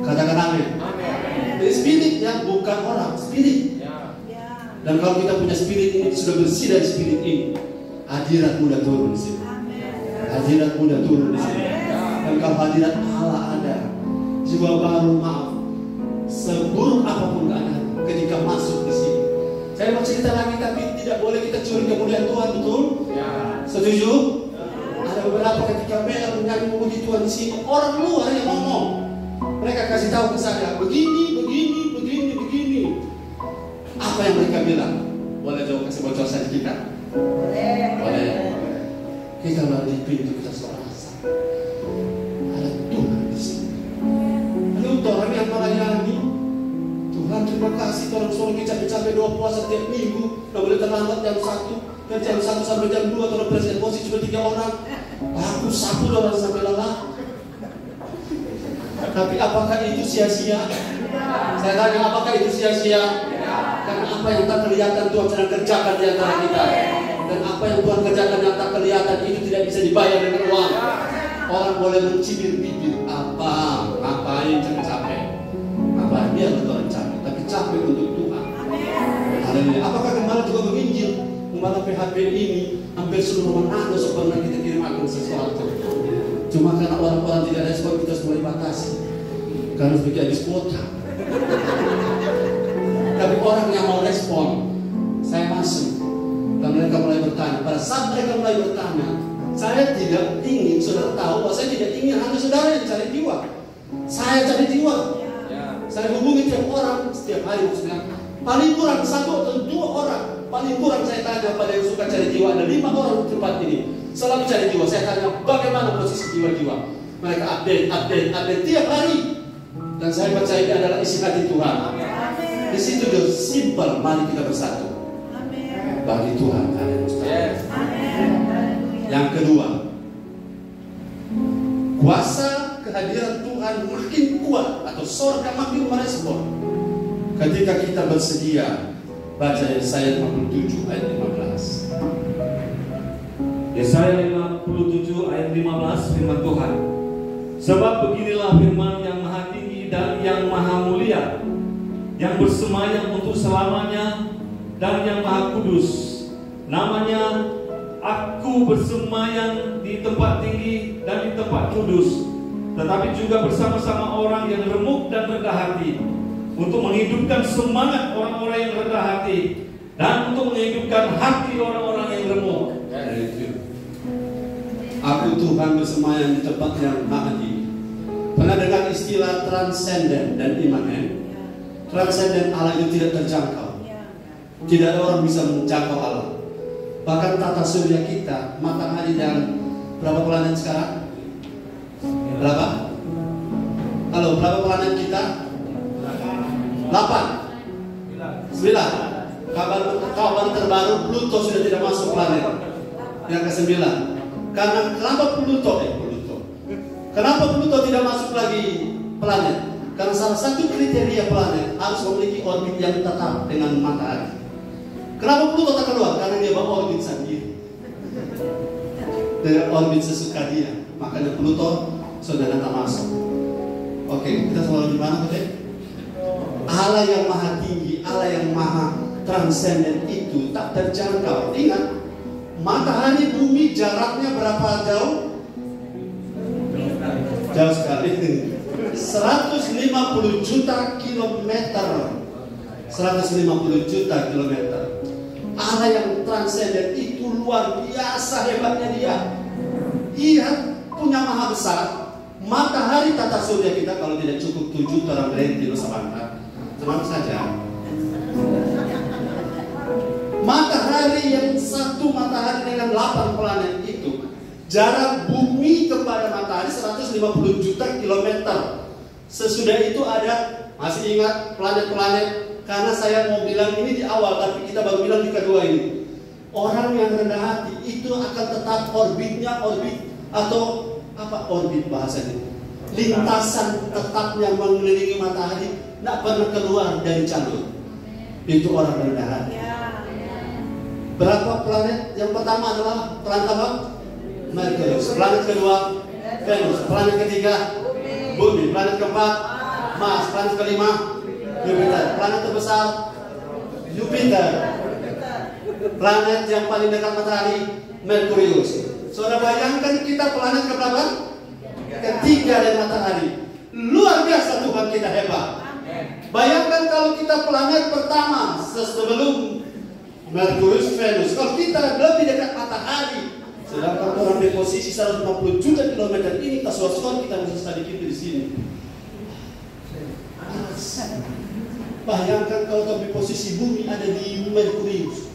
Katakan amin. Jadi spirit ya, bukan orang, spirit. Dan kalau kita punya spirit ini, sudah bersih dari spirit ini, hadirat mudah turun di sini. Hadirat mudah turun di sini. Dan kalau hadirat Allah ada, jiwa baru, maaf, seburuk apapun keadaan, ketika masuk di sini. Saya mau cerita lagi, tapi tidak boleh kita curi kemuliaan Tuhan, betul? Setuju? Ada beberapa ketika mereka menyanyi memuji Tuhan di sini, orang luar yang ngomong. Mereka kasih tahu ke saya, begini. Apa yang mereka bilang? Boleh jauh kasih bocor sedikit kan? Boleh. Kita melalui pintu, kita serasa ada Tuhan di sini. Lalu orang yang melayani, Tuhan terima kasih. Orang suruh capek-capek doa puasa tiap minggu, nggak boleh terlambat jam 1. Dan jam 1 sampai jam 2 kalau presiden posisi cuma 3 orang, aku sapu orang sampai lelah. Tapi apakah itu sia-sia? Saya tanya, apakah itu sia-sia? Karena apa yang tak kelihatan Tuhan sedang kerjakan di antara kita. Dan apa yang Tuhan kerjakan yang tak kelihatan itu tidak bisa dibayar dengan uang. Orang boleh mencibir bibir, ngapain capek? Apa dia betul capek, tapi capek untuk Tuhan. Haleluya. Apakah gembala juga menginjil? Gembala PHP ini hampir seluruh mana pernah kita kirim akun sesuatu. Cuma karena orang-orang tidak respon, kita semua dibatasi. Karena sebagai habis kuota. Tapi orang yang mau respon, saya masuk. Dan mereka mulai bertanya. Pada saat mereka mulai bertanya, saya tidak ingin saudara tahu bahwa saya tidak ingin hanya saudara yang cari jiwa. Saya cari jiwa. Saya hubungi tiap orang setiap hari, maksudnya paling kurang 1 atau 2 orang. Paling kurang saya tanya pada yang suka cari jiwa. Ada 5 orang di tempat ini selalu cari jiwa. Saya tanya bagaimana posisi jiwa-jiwa. Mereka update tiap hari. Dan saya percaya ini adalah isi hati Tuhan. Di situ dia simpel, mari kita bersatu. Bagi Tuhan ada yang mustahil. Yang kedua, kuasa kehadiran Tuhan makin kuat atau surga makin merespon ketika kita bersedia. Baca Yesaya 57 ayat 15. Yesaya 57 ayat 15, firman Tuhan. Sebab beginilah firman yang maha tinggi dan yang maha mulia, yang bersemayam untuk selamanya dan yang maha kudus. Namanya, aku bersemayam di tempat tinggi dan di tempat kudus, tetapi juga bersama-sama orang yang remuk dan rendah hati, untuk menghidupkan semangat orang-orang yang rendah hati dan untuk menghidupkan hati orang-orang yang remuk. Aku Tuhan bersemayam di tempat yang maha tinggi. Pernah dengar istilah transenden dan imanen? Transenden, Allah itu tidak terjangkau. Tidak ada orang bisa menjangkau Allah. Bahkan tata surya kita, matahari dan berapa planet sekarang? Berapa? Halo, berapa planet kita? 8 9. Kabar terbaru, Pluto sudah tidak masuk planet. Yang ke-9. Karena kenapa Pluto? Kenapa Pluto tidak masuk lagi planet? Karena salah satu kriteria planet harus memiliki orbit yang tetap dengan matahari. Kenapa Pluto tak keluar? Karena dia bawa orbit sendiri, dengan orbit sesuka dia. Makanya Pluto sudah tak masuk. Oke, kita selalu di mana, Pak? Allah yang maha tinggi, Allah yang maha transenden itu tak terjangkau. Ingat, matahari bumi jaraknya berapa jauh? Jauh sekali. 150 juta kilometer. 150 juta kilometer. Allah yang transenden itu luar biasa hebatnya dia. Dia punya maha besar. Matahari tata surya kita kalau tidak cukup 7 orang berhenti Nusa Bangka. Tenang saja. Matahari yang satu matahari dengan 8 planet itu, jarak bumi kepada matahari 150 juta kilometer. Sesudah itu ada, masih ingat planet-planet? Karena saya mau bilang ini di awal, tapi kita baru bilang di kedua ini. Orang yang rendah hati itu akan tetap orbitnya, orbit atau apa orbit bahasanya? Lintasan tetapnya mengelilingi matahari, tidak pernah keluar dari jalur. Itu orang rendah hati. Berapa planet? Yang pertama adalah planet apa? Merkurius. Planet kedua Venus. Planet ketiga Bumi. Planet keempat Mars. Planet kelima Jupiter. Planet terbesar Jupiter. Planet yang paling dekat matahari Merkurius. Saudara bayangkan kita planet keberapa? Ketiga dari matahari. Luar biasa Tuhan kita hebat. Bayangkan kalau kita planet pertama sebelum Merkurius, Venus. Kalau kita lebih dekat matahari, sedangkan orang di posisi 150 juta kilometer ini, kita suar-suar kita bisa sedikit di sini. Bayangkan kalau kita di posisi bumi ada di Merkurius,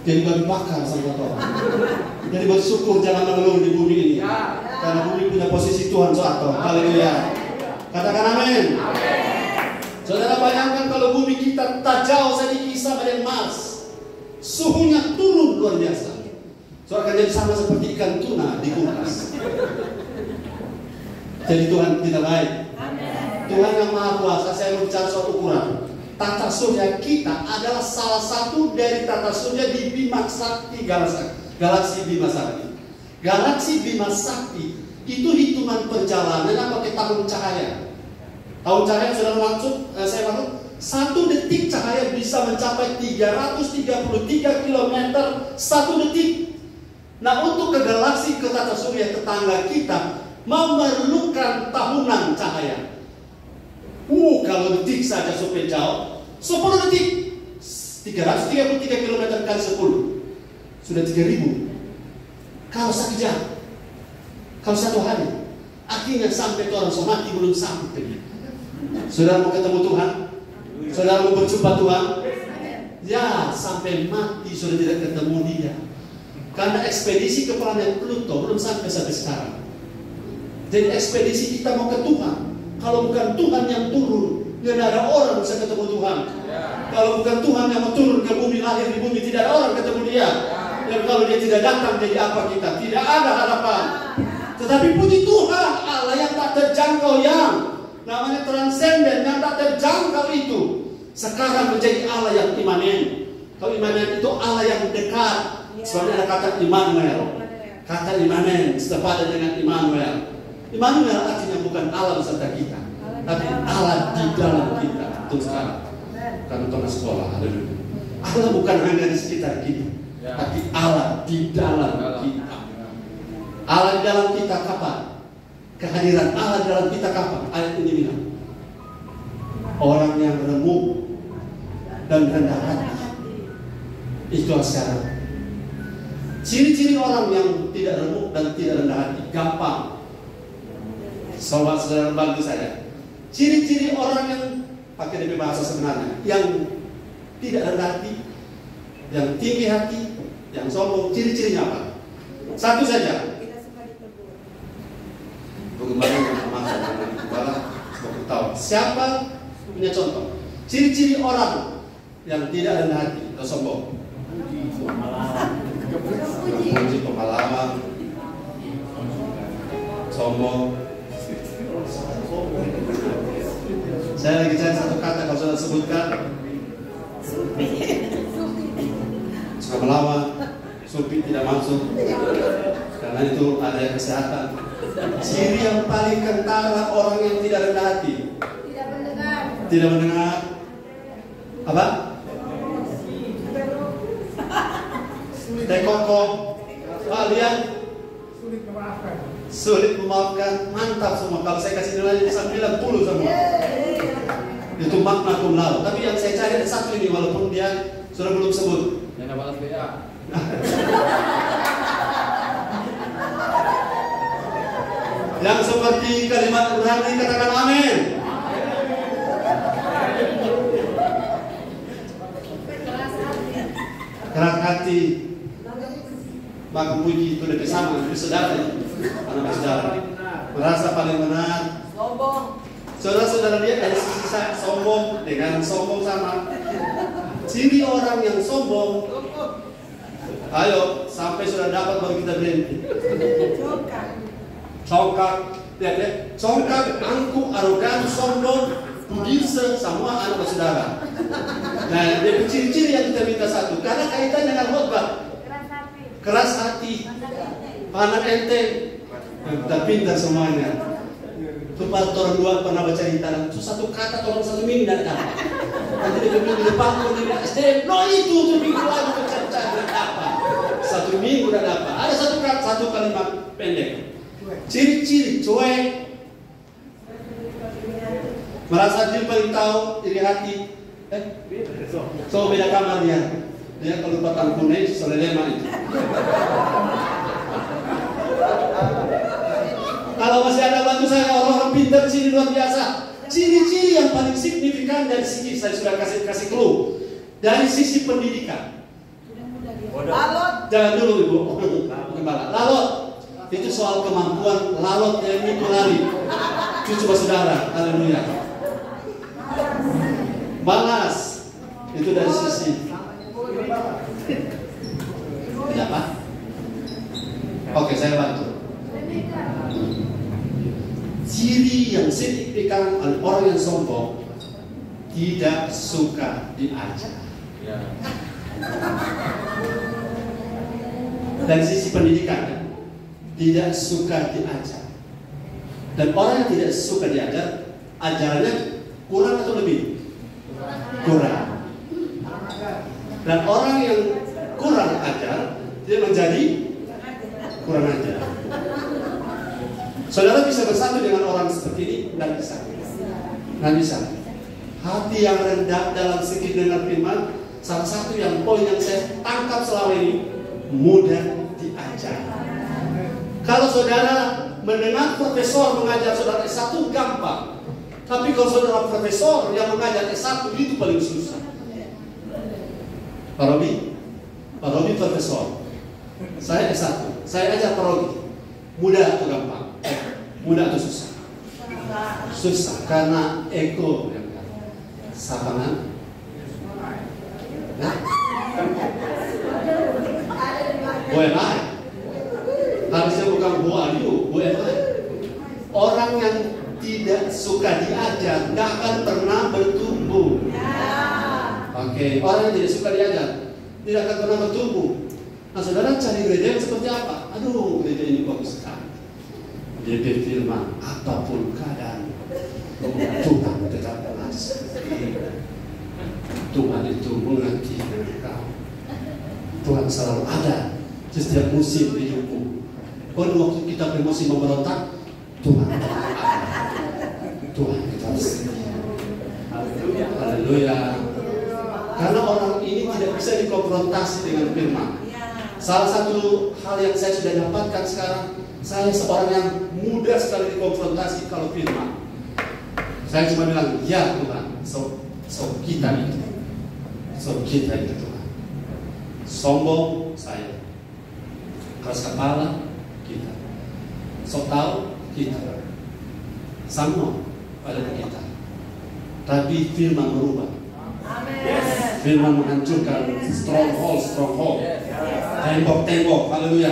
jadi baru bakar sama orang. Jadi bersyukur jangan mengeluh di bumi ini, karena bumi punya posisi Tuhan suatu. Haleluya. Katakan amin. Saudara bayangkan kalau bumi kita tak jauh sedikit sama dengan Mars. Suhunya turun luar biasa. Soalnya jadi sama seperti ikan tuna di kulkas. Jadi Tuhan tidak baik. Tuhan yang maha kuasa. Saya mau bicara soal ukuran. Tata surya kita adalah salah satu dari tata surya di Bima Sakti galaksi Bima Sakti. Galaksi Bima Sakti itu hitungan perjalanan pakai tahun cahaya. Tahun cahaya sudah maksud, saya maksud 1 detik cahaya bisa mencapai 333 km 1 detik. Nah, untuk ke galaksi ke tata surya tetangga kita memerlukan tahunan cahaya. Kalau detik saja supaya jauh, 10 detik 333 km kali 10 sudah 3000. Kalau sekejap, kalau 1 hari, akhirnya sampai ke orang somati belum sampai. Saudara mau ketemu Tuhan? Saudara mau berjumpa Tuhan? Ya, sampai mati sudah tidak ketemu dia. Karena ekspedisi ke planet Pluto belum sampai sekarang. Jadi ekspedisi kita mau ke Tuhan. Kalau bukan Tuhan yang turun, tidak ada orang bisa ketemu Tuhan. Kalau bukan Tuhan yang mau turun ke bumi, lahir di bumi, tidak ada orang ketemu dia. Dan kalau dia tidak datang, jadi apa kita? Tidak ada harapan. Tetapi puji Tuhan, Allah yang tak terjangkau, yang namanya transenden, yang tak terjangkau itu sekarang menjadi Allah yang imanen. Kalau imanen itu Allah yang dekat. Sebabnya ada kata Immanuel. Kata imanen sepadan dengan Immanuel. Immanuel artinya bukan Allah beserta kita, tapi Allah di dalam kita. Itu sekarang. Karena tengah sekolah, Allah bukan hanya di sekitar kita, tapi Allah di dalam kita. Allah di dalam kita kapan? Kehadiran Allah di dalam kita kapan? Ayat ini bilang, orang yang remuk dan rendah hati, itu sekarang. Ciri-ciri orang yang tidak remuk dan tidak rendah hati, gampang. Saudara bantu saya. Ciri-ciri orang yang pakai DP bahasa sebenarnya, yang tidak rendah hati, yang tinggi hati, yang sombong, ciri-cirinya apa? Satu saja. Bagaimana yang masuk dengan kepala? Tahu siapa punya contoh? Ciri-ciri orang yang tidak rendah hati atau sombong. Puji pengalaman, sombong. Saya lagi cari satu kata kalau sudah sebutkan. Suka melawan, supi tidak masuk. Karena itu ada kesehatan. Ciri yang paling kentara orang yang tidak rendah hati. Tidak mendengar. Tidak mendengar. Apa? Tekoko. Pak lihat. Sulit memaafkan. Mantap semua. Kalau saya kasih nilainya bisa 90 semua. Itu makna cum laude. Tapi yang saya cari ada satu ini walaupun dia sudah belum sebut. Yang balas BA. Yang seperti kalimat Ibrani katakan amin. Keras hati. Maka puji itu lebih sama, lebih saudara, anak saudara. Merasa paling benar. Sombong. Saudara-saudara lihat dari sisi sombong dengan sombong sama. Ciri orang yang sombong. Ayo, sampai sudah dapat baru kita berhenti. Congkak, lihat ya, congkak, angkuh, arogan, sombong, bugilse, semua anak saudara. Nah, dari ciri-ciri yang kita minta satu, karena kaitan dengan khotbah. Keras hati, anak enteng, pintar semuanya. Itu orang dua pernah baca cerita, itu satu kata tolong satu minggu tidak dapat. Nanti di minggu depan kalau di SDM, no itu minggu lagi bercerita tidak dapat. Satu minggu tidak dapat. Ada satu kata, satu kalimat pendek. Ciri-ciri cuek, merasa diri paling tahu, iri hati. So beda kamar dia. Dia kalau batang kuning, selelema itu. Kalau masih ada bantu saya orang-orang pintar sini luar biasa. Ciri-ciri yang paling signifikan dari sisi saya sudah kasih clue. Dari sisi pendidikan. Lalot. Jangan dulu ibu. Gimana? Lalot. Itu soal kemampuan lalot yang itu lari. Itu coba saudara. Haleluya. Balas. Itu dari sisi. Tidak apa? Oke, saya bantu. Ciri yang signifikan orang yang sombong tidak suka diajar. Dari sisi pendidikan tidak suka diajar. Dan orang yang tidak suka diajar, ajarannya kurang atau lebih? Kurang. Dan orang yang kurang ajar, dia menjadi kurang ajar. Saudara bisa bersatu dengan orang seperti ini? Dan bisa. Dan bisa. Hati yang rendah dalam segi dengar firman, salah satu yang poin yang saya tangkap selama ini, mudah diajar. Kalau saudara mendengar profesor mengajar saudara S1 gampang. Tapi kalau saudara profesor yang mengajar S1 itu paling susah. Pak Robi profesor. Saya S1. Saya ajar Pak Robi. Mudah atau gampang? Mudah atau susah? Susah karena ego. Sapangan. BUMI. Harusnya bukan Bu Ayu, BUMI. Orang yang tidak suka diajar gak akan pernah bertumbuh. Oke, orang yang tidak suka diajar tidak akan pernah bertumbuh. Nah, saudara cari gereja yang seperti apa? Aduh, gereja ini bagus sekali. Dia berfirman, apapun keadaan, Tuhan tetap berasa. Tuhan itu mengerti engkau. Tuhan selalu ada di setiap musim hidupmu. Kalau waktu kita bermusim memberontak, Tuhan tetap ada. Tuhan kita setia. Haleluya. Karena orang ini tidak bisa dikonfrontasi dengan firman. Salah satu hal yang saya sudah dapatkan sekarang, saya seorang yang mudah sekali dikonfrontasi kalau firman. Saya cuma bilang, ya Tuhan, so kita itu. So kita itu Tuhan. Sombong saya. Keras kepala kita. So tahu kita. Semua pada kita. Tapi firman berubah. Firman menghancurkan stronghold. Tembok-tembok, haleluya.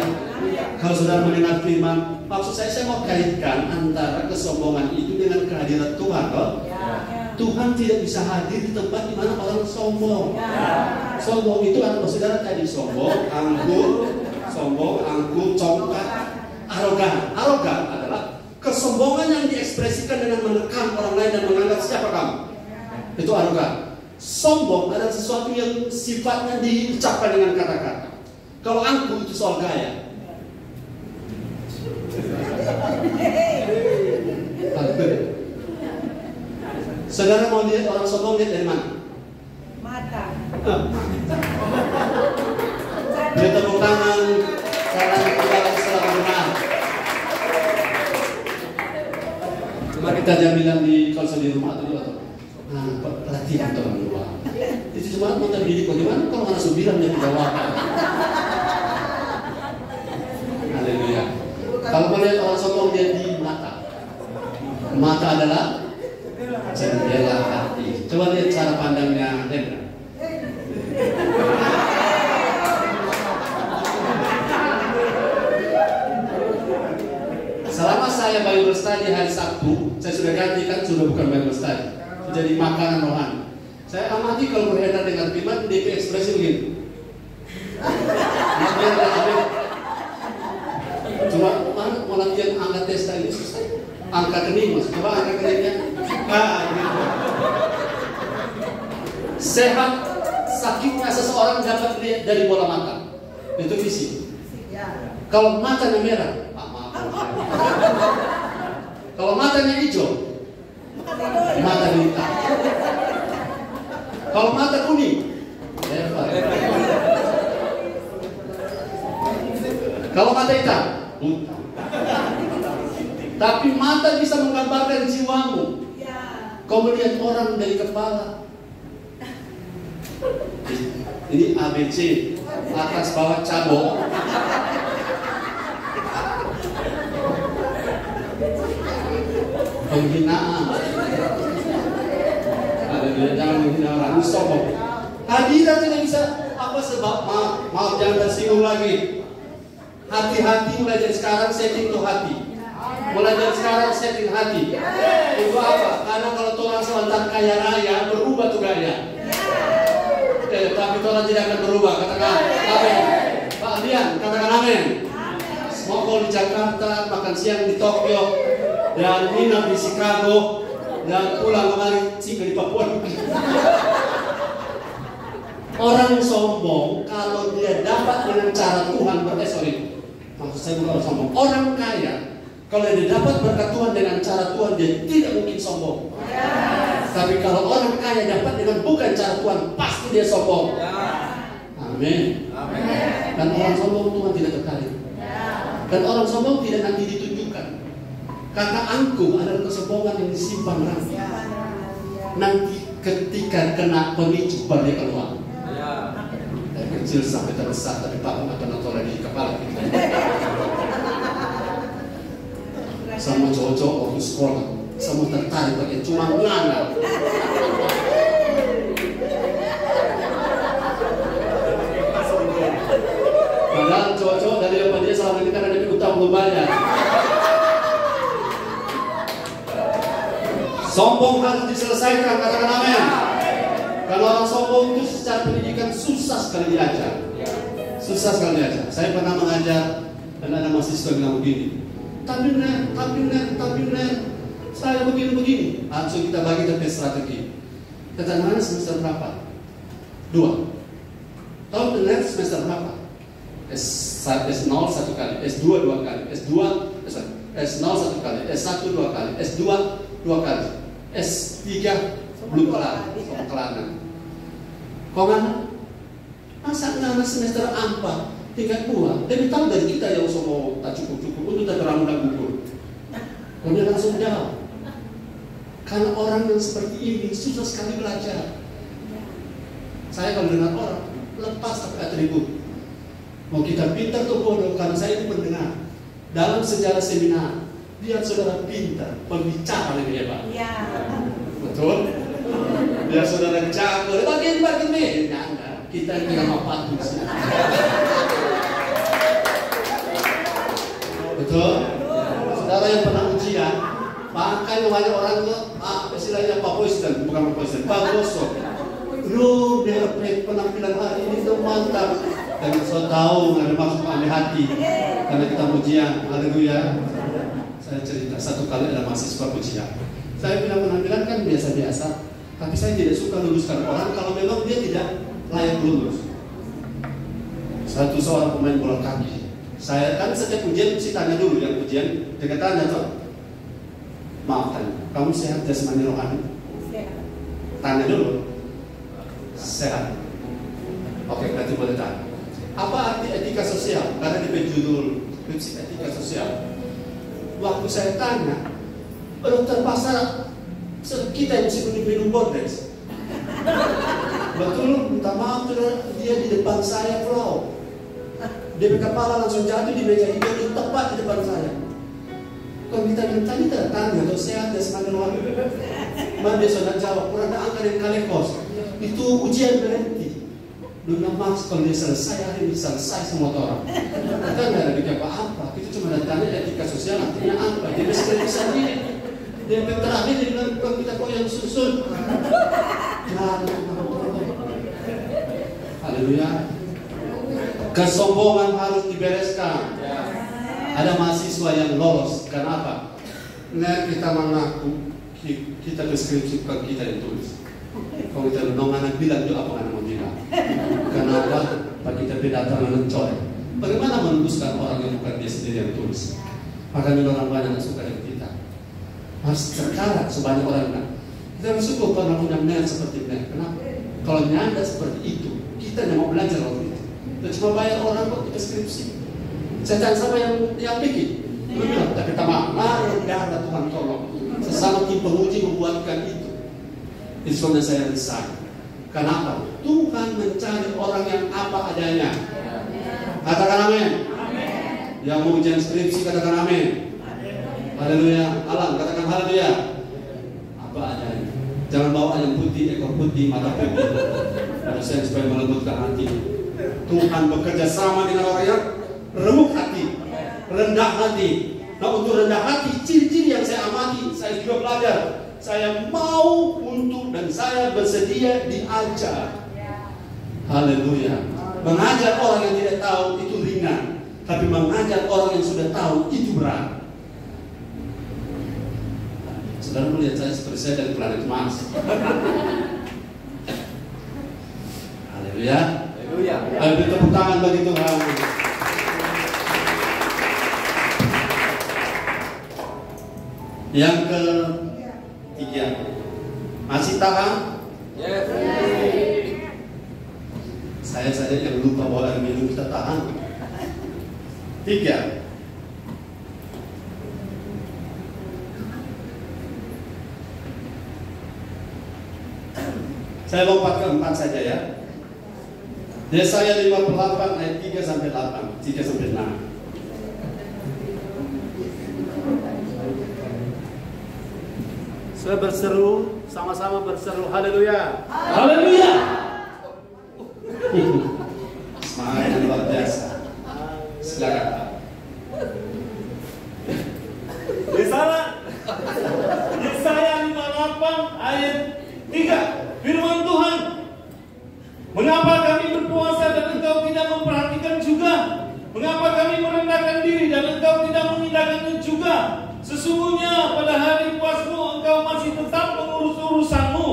Kalau saudara mendengar firman, maksud saya mau kaitkan antara kesombongan itu dengan kehadiran Tuhan. Loh. Tuhan tidak bisa hadir di tempat di mana orang sombong. Sombong itu adalah saudara tadi sombong, angkuh, congkak, arogan. Arogan adalah kesombongan yang diekspresikan dengan menekan orang lain dan menganggap siapa kamu. Itu arogan. Sombong adalah sesuatu yang sifatnya diucapkan dengan kata-kata. Kalau angkuh itu soal gaya. Saudara mau lihat orang sombong, lihat dari mana? Mata. Dia tepuk tangan karena kita selalu benar. Cuma kita jaminan di konsol di rumah atau pelatihan orang tua. Itu cuma mau terdidik bagaimana kalau anak 9 yang jawab. Haleluya. Kalau melihat orang sombong dia di mata. Mata adalah jendela hati. Coba lihat cara pandangnya Hendra. Selama saya Bible study hari Sabtu, saya sudah ganti kan, sudah bukan Bible study, jadi makanan rohani. Saya amati kalau beredar dengan firman, DP ekspresi begini. Cuma mau latihan angkat testa ini susah. Angkat kening mas, coba angkat keningnya. Gitu. Sehat sakitnya seseorang dapat dilihat dari bola mata. Itu fisik. Kalau matanya merah, kalau matanya hijau, mata hitam. Kalau mata kuning, kalau mata hitam, tapi mata bisa menggambarkan jiwamu. Kau melihat orang dari kepala. Ini ABC, atas bawah cabok. Penghinaan. Jangan menghina orang, ini sombong. Hadirat tidak bisa apa sebab maaf jangan tersinggung lagi. Hati-hati mulai dari sekarang setting tuh hati. Mulai dari sekarang setting hati. Itu apa? Karena kalau orang sebentar kaya raya berubah tuh gaya. Tapi orang tidak akan berubah. Katakan amin. Pak Lian katakan amin. Semua di Jakarta, makan siang di Tokyo, dan nginap di Chicago, dan pulang kemarin di Papua. Orang sombong kalau dia dapat dengan cara Tuhan maksud saya bukan orang sombong. Orang kaya kalau dia dapat berkat Tuhan dengan cara Tuhan, dia tidak mungkin sombong. Tapi kalau orang kaya dapat dengan bukan cara Tuhan, pasti dia sombong. Amin. Dan orang sombong Tuhan tidak tertarik. Dan orang sombong tidak nanti ditunjukkan. Kata angkuh adalah kesombongan yang disimpan rahasia. Nanti ketika kena pemicu baru dia keluar. Dari kecil sampai terbesar, tapi Pak akan nonton lagi di kepala kita. Sama cowok-cowok waktu sekolah, semua tertarik pakai cuma ngana. Padahal cowok-cowok dari apa dia selama ini kan ada utang belum bayar. Sombong harus diselesaikan, katakan amin. Kalau orang sombong itu secara pendidikan susah sekali diajar. Susah sekali diajar. Saya pernah mengajar dan ada mahasiswa bilang begini, tapi benar, saya begini. Langsung kita bagi ke strategi. Kata mana semester berapa? 2. Tahu benar semester berapa? S0 1 kali, S2 2 kali, S0 1 kali, S1 2 kali, S2 2 kali, S3 belum kelar, Kok mana? Masa anak semester 4 tingkat 2, lebih tahu dari kita yang semua tak cukup untuk tak terlalu dan gugur. Kemudian langsung jawab. Karena orang yang seperti ini susah sekali belajar. Saya kalau dengar orang lepas sampai atribut. Mau kita pintar atau bodoh, karena saya itu pendengar. Dalam sejarah seminar, biar saudara pintar, pembicara lebih hebat. Ya. Betul? Biar saudara jago, bagian ini. Kita yang tidak mau patuh. Betul? Saudara yang pernah ujian, makanya banyak orang tuh, istilahnya Pak Poisten, bukan Pak Poisten, Pak Gosok. Lu dia penampilan hari ini tuh mantap. Dan saya tahu ada maksud aneh hati karena kita ujian. Haleluya. Saya cerita satu kali ada mahasiswa ujian. Saya bilang penampilan kan biasa-biasa, tapi saya tidak suka luluskan orang kalau memang dia tidak layak lulus. Satu seorang pemain bola kaki. Saya kan setiap ujian mesti tanya dulu, yang ujian dekat tanya tuh. Maaf tanya, kamu sehat jasmani rohani? Tanya dulu. Sehat. Oke, berarti boleh tanya. Apa arti etika sosial? Karena di judul skripsi etika sosial. Waktu saya tanya, dokter pasar kita yang mesti minum bordes. Betul, minta maaf dia di depan saya flow. Dia kepala langsung jatuh di meja itu tepat di depan saya. Kalau kita tanya atau sehat dan semakin luar biasa. Dia sudah jawab, kurang ada angka yang kali kos. Itu ujian berhenti. Dunia mas kalau dia selesai hari ini selesai semua orang. Kita nggak ada bikin apa-apa. Kita cuma tanya etika sosial artinya apa. Dia bisa sendiri. Dia terakhir dia bilang bukan kita kok yang susun. Haleluya. Kesombongan harus dibereskan. Ada mahasiswa yang lolos. Kenapa? Nah, kita mengaku kita deskripsi bukan kita yang tulis. Kalau kita dong anak bilang itu apa anak mau bilang? Kenapa? Pak kita beda mencoy. Bagaimana menuliskan orang yang bukan dia sendiri yang tulis? Makanya orang banyak yang suka dengan kita. Mas sekarang sebanyak orang bilang kita bersyukur karena punya niat seperti ini. Kenapa? Kalau nyanda seperti itu, kita yang mau belajar waktu itu. Kita cuma bayar orang kok kita skripsi. Saya sama yang bikin. Dia bilang, tapi kita mari darah Tuhan tolong. Sesama tim penguji membuatkan itu. Itu sudah saya resign. Kenapa? Tuhan mencari orang yang apa adanya. Katakan amin. Yang mau ujian skripsi katakan amin. Haleluya. Alam katakan haleluya. Apa adanya. Jangan bawa yang putih, ekor putih, mata putih. Harusnya supaya melembutkan hati. Tuhan bekerja sama dengan orang yang remuk hati, rendah hati. Nah untuk rendah hati, ciri-ciri yang saya amati, saya juga belajar. Saya mau untuk dan saya bersedia diajar. Haleluya. Mengajar orang yang tidak tahu itu ringan, tapi mengajar orang yang sudah tahu itu berat. Saudara melihat saya seperti saya dari planet Mars. Haleluya. Haleluya. Ayo tepuk tangan bagi Tuhan. Yang ketiga, masih tahan? Yes. Saya saja yang lupa bawa air minum, kita tahan. 3. Saya lompat ke 4 saja ya. Yesaya 58 ayat 3 sampai 8, 3 sampai 6. Saya berseru, sama-sama berseru, haleluya. Haleluya. Semangat yang luar biasa. Silakan. Yesaya 58 ayat 3. Firman Tuhan. Mengapa kami berpuasa dan engkau tidak memperhatikan juga? Mengapa kami merendahkan diri dan engkau tidak mengindahkannya juga? Sesungguhnya pada hari puasmu engkau masih tetap mengurus urusanmu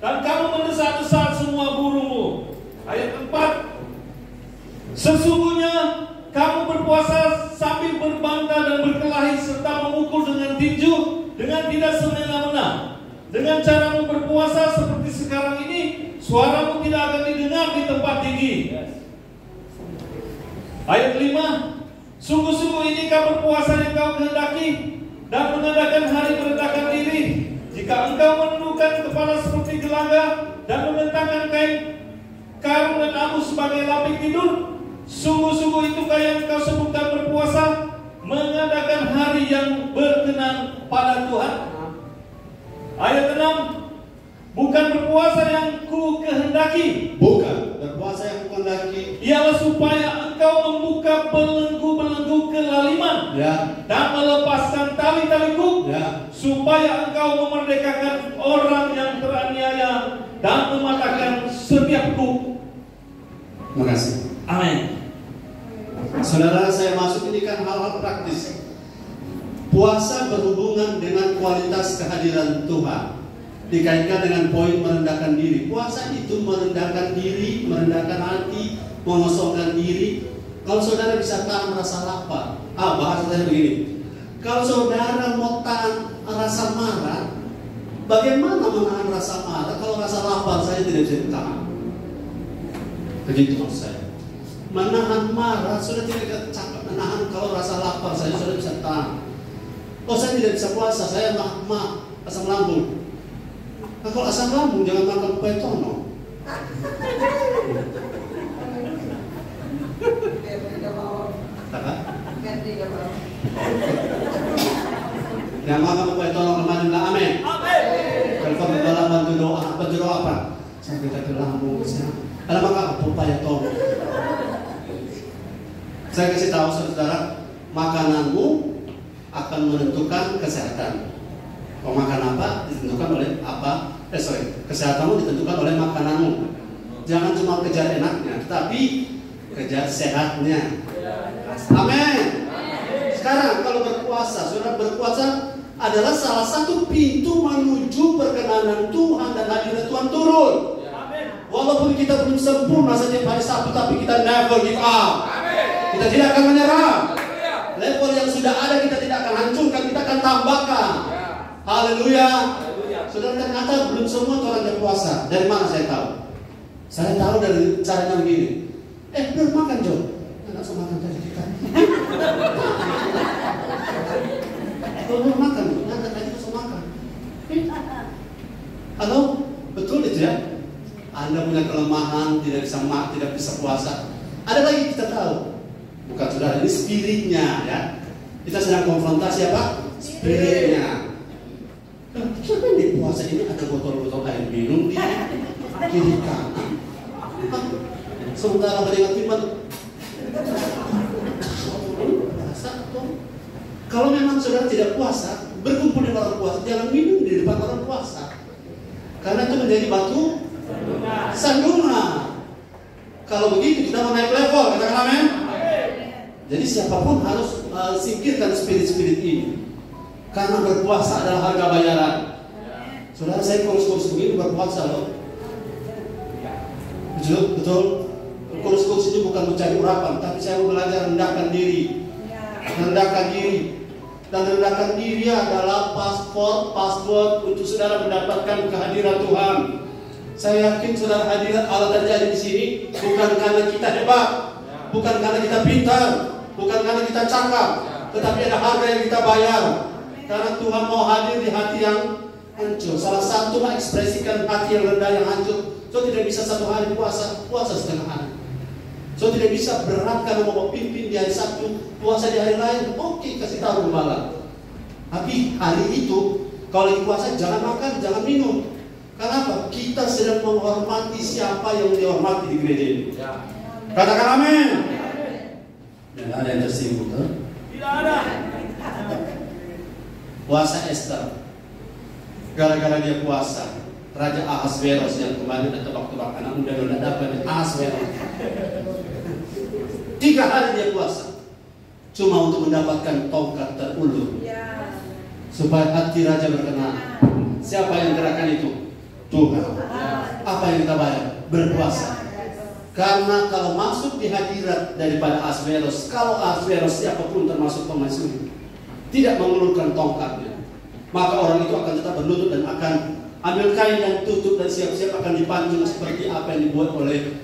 dan kamu mendesak-desak semua burungmu. Ayat 4. Sesungguhnya kamu berpuasa sambil berbangga dan berkelahi serta memukul dengan tinju dengan tidak semena-mena. Dengan caramu berpuasa seperti sekarang ini, suaramu tidak akan didengar di tempat tinggi. Ayat 5. Sungguh-sungguh inikah berpuasa yang kau kehendaki dan mengadakan hari merendahkan diri? Jika engkau menundukkan kepala seperti gelaga dan membentangkan kain karung dan abu sebagai lapik tidur, sungguh-sungguh itukah yang kau sebutkan berpuasa, mengadakan hari yang berkenan pada Tuhan? Ayat 6. Bukan berpuasa yang ku kehendaki. Bukan berpuasa yang ku kehendaki. Ialah supaya engkau engkau membuka belenggu-belenggu kelaliman Ya. dan melepaskan tali-taliku, Ya. supaya engkau memerdekakan orang yang teraniaya dan mematahkan setiap kuk. Terima kasih. Amin. Saudara, saya masuk ini kan hal-hal praktis. Puasa berhubungan dengan kualitas kehadiran Tuhan. Dikaitkan dengan poin merendahkan diri. Puasa itu merendahkan diri, merendahkan hati, mengosongkan diri. Kalau saudara bisa tahan rasa lapar, bahasa saya begini. Kalau saudara mau tahan rasa marah, bagaimana menahan rasa marah kalau rasa lapar saya tidak bisa ditahan? Begitu maksud saya. Menahan marah sudah tidak cakap. Menahan kalau rasa lapar saya sudah bisa tahan. Oh, saya tidak bisa puasa, saya asam lambung. Nah, kalau asam lambung jangan makan kue tono. Yang makan kue tono kemarin lah, amin. Kalau dalam bantu doa apa? Sampai ke lambung saya. Ada makan pepaya tono. Saya kasih tahu saudara, makananmu akan menentukan kesehatan. Kau makan apa ditentukan oleh apa? Kesehatanmu ditentukan oleh makananmu. Jangan cuma kejar enaknya, tetapi kejar sehatnya. Amin. Sekarang kalau berpuasa, saudara, berpuasa adalah salah satu pintu menuju perkenanan Tuhan dan hadirat Tuhan turun. Walaupun kita belum sempurna setiap hari Sabtu, tapi kita never give up. Kita tidak akan menyerah. Level yang sudah ada kita tidak akan hancurkan, kita akan tambahkan. Haleluya. Saudara, ternyata belum semua orang berpuasa. Dari mana saya tahu? Saya tahu dari caranya begini. Belum makan, Jo. Nggak usah makan tadi kita. Belum makan, nggak tadi usah makan. Halo, betul itu ya? Anda punya kelemahan, tidak bisa puasa. Ada lagi kita tahu. Bukan saudara, ini spiritnya ya. Kita sedang konfrontasi apa? Spiritnya. Kenapa di puasa ini ada botol-botol air minum di kiri kanan? Sementara mendengar firman, kalau memang saudara tidak puasa, berkumpul dengan orang puasa, jangan minum di depan orang puasa, karena itu menjadi batu sandungan. Kalau begitu kita mau naik level, katakan amin. Jadi siapapun harus singkirkan spirit-spirit ini. Karena berpuasa adalah harga bayaran. Saudara, saya kursus begini berpuasa loh. Betul. Kursus ini bukan mencari urapan, tapi saya mau belajar rendahkan diri. Rendahkan diri. Dan rendahkan diri adalah password untuk saudara mendapatkan kehadiran Tuhan. Saya yakin saudara hadirat Allah terjadi di sini bukan karena kita hebat, bukan karena kita pintar, bukan karena kita cakap, tetapi ada harga yang kita bayar. Karena Tuhan mau hadir di hati yang hancur. Salah satu mengekspresikan hati yang rendah, yang hancur. So tidak bisa satu hari puasa setengah hari. So tidak bisa berat karena mau pimpin di hari Sabtu, puasa di hari lain. Oke, kasih tahu gembala. Tapi hari itu kalau lagi puasa jangan makan, jangan minum. Kenapa? Kita sedang menghormati siapa yang dihormati di gereja ini. Katakan amin. Tidak ada yang tersinggung, Tidak ada. Puasa Esther, gara-gara dia puasa, Raja Ahasveros yang kemarin ada tebak-tebak anak muda udah dapat Ahasveros. 3 hari dia puasa, cuma untuk mendapatkan tongkat terulur, supaya hati raja berkenan. Siapa yang gerakan itu? Tuhan. Apa yang kita bayar? Berpuasa. Karena kalau masuk di hadirat daripada Ahasveros, kalau Ahasveros siapapun termasuk pemaisuri tidak mengulurkan tongkatnya, maka orang itu akan tetap berlutut dan akan ambil kain dan tutup dan siap-siap akan dipancung seperti apa yang dibuat oleh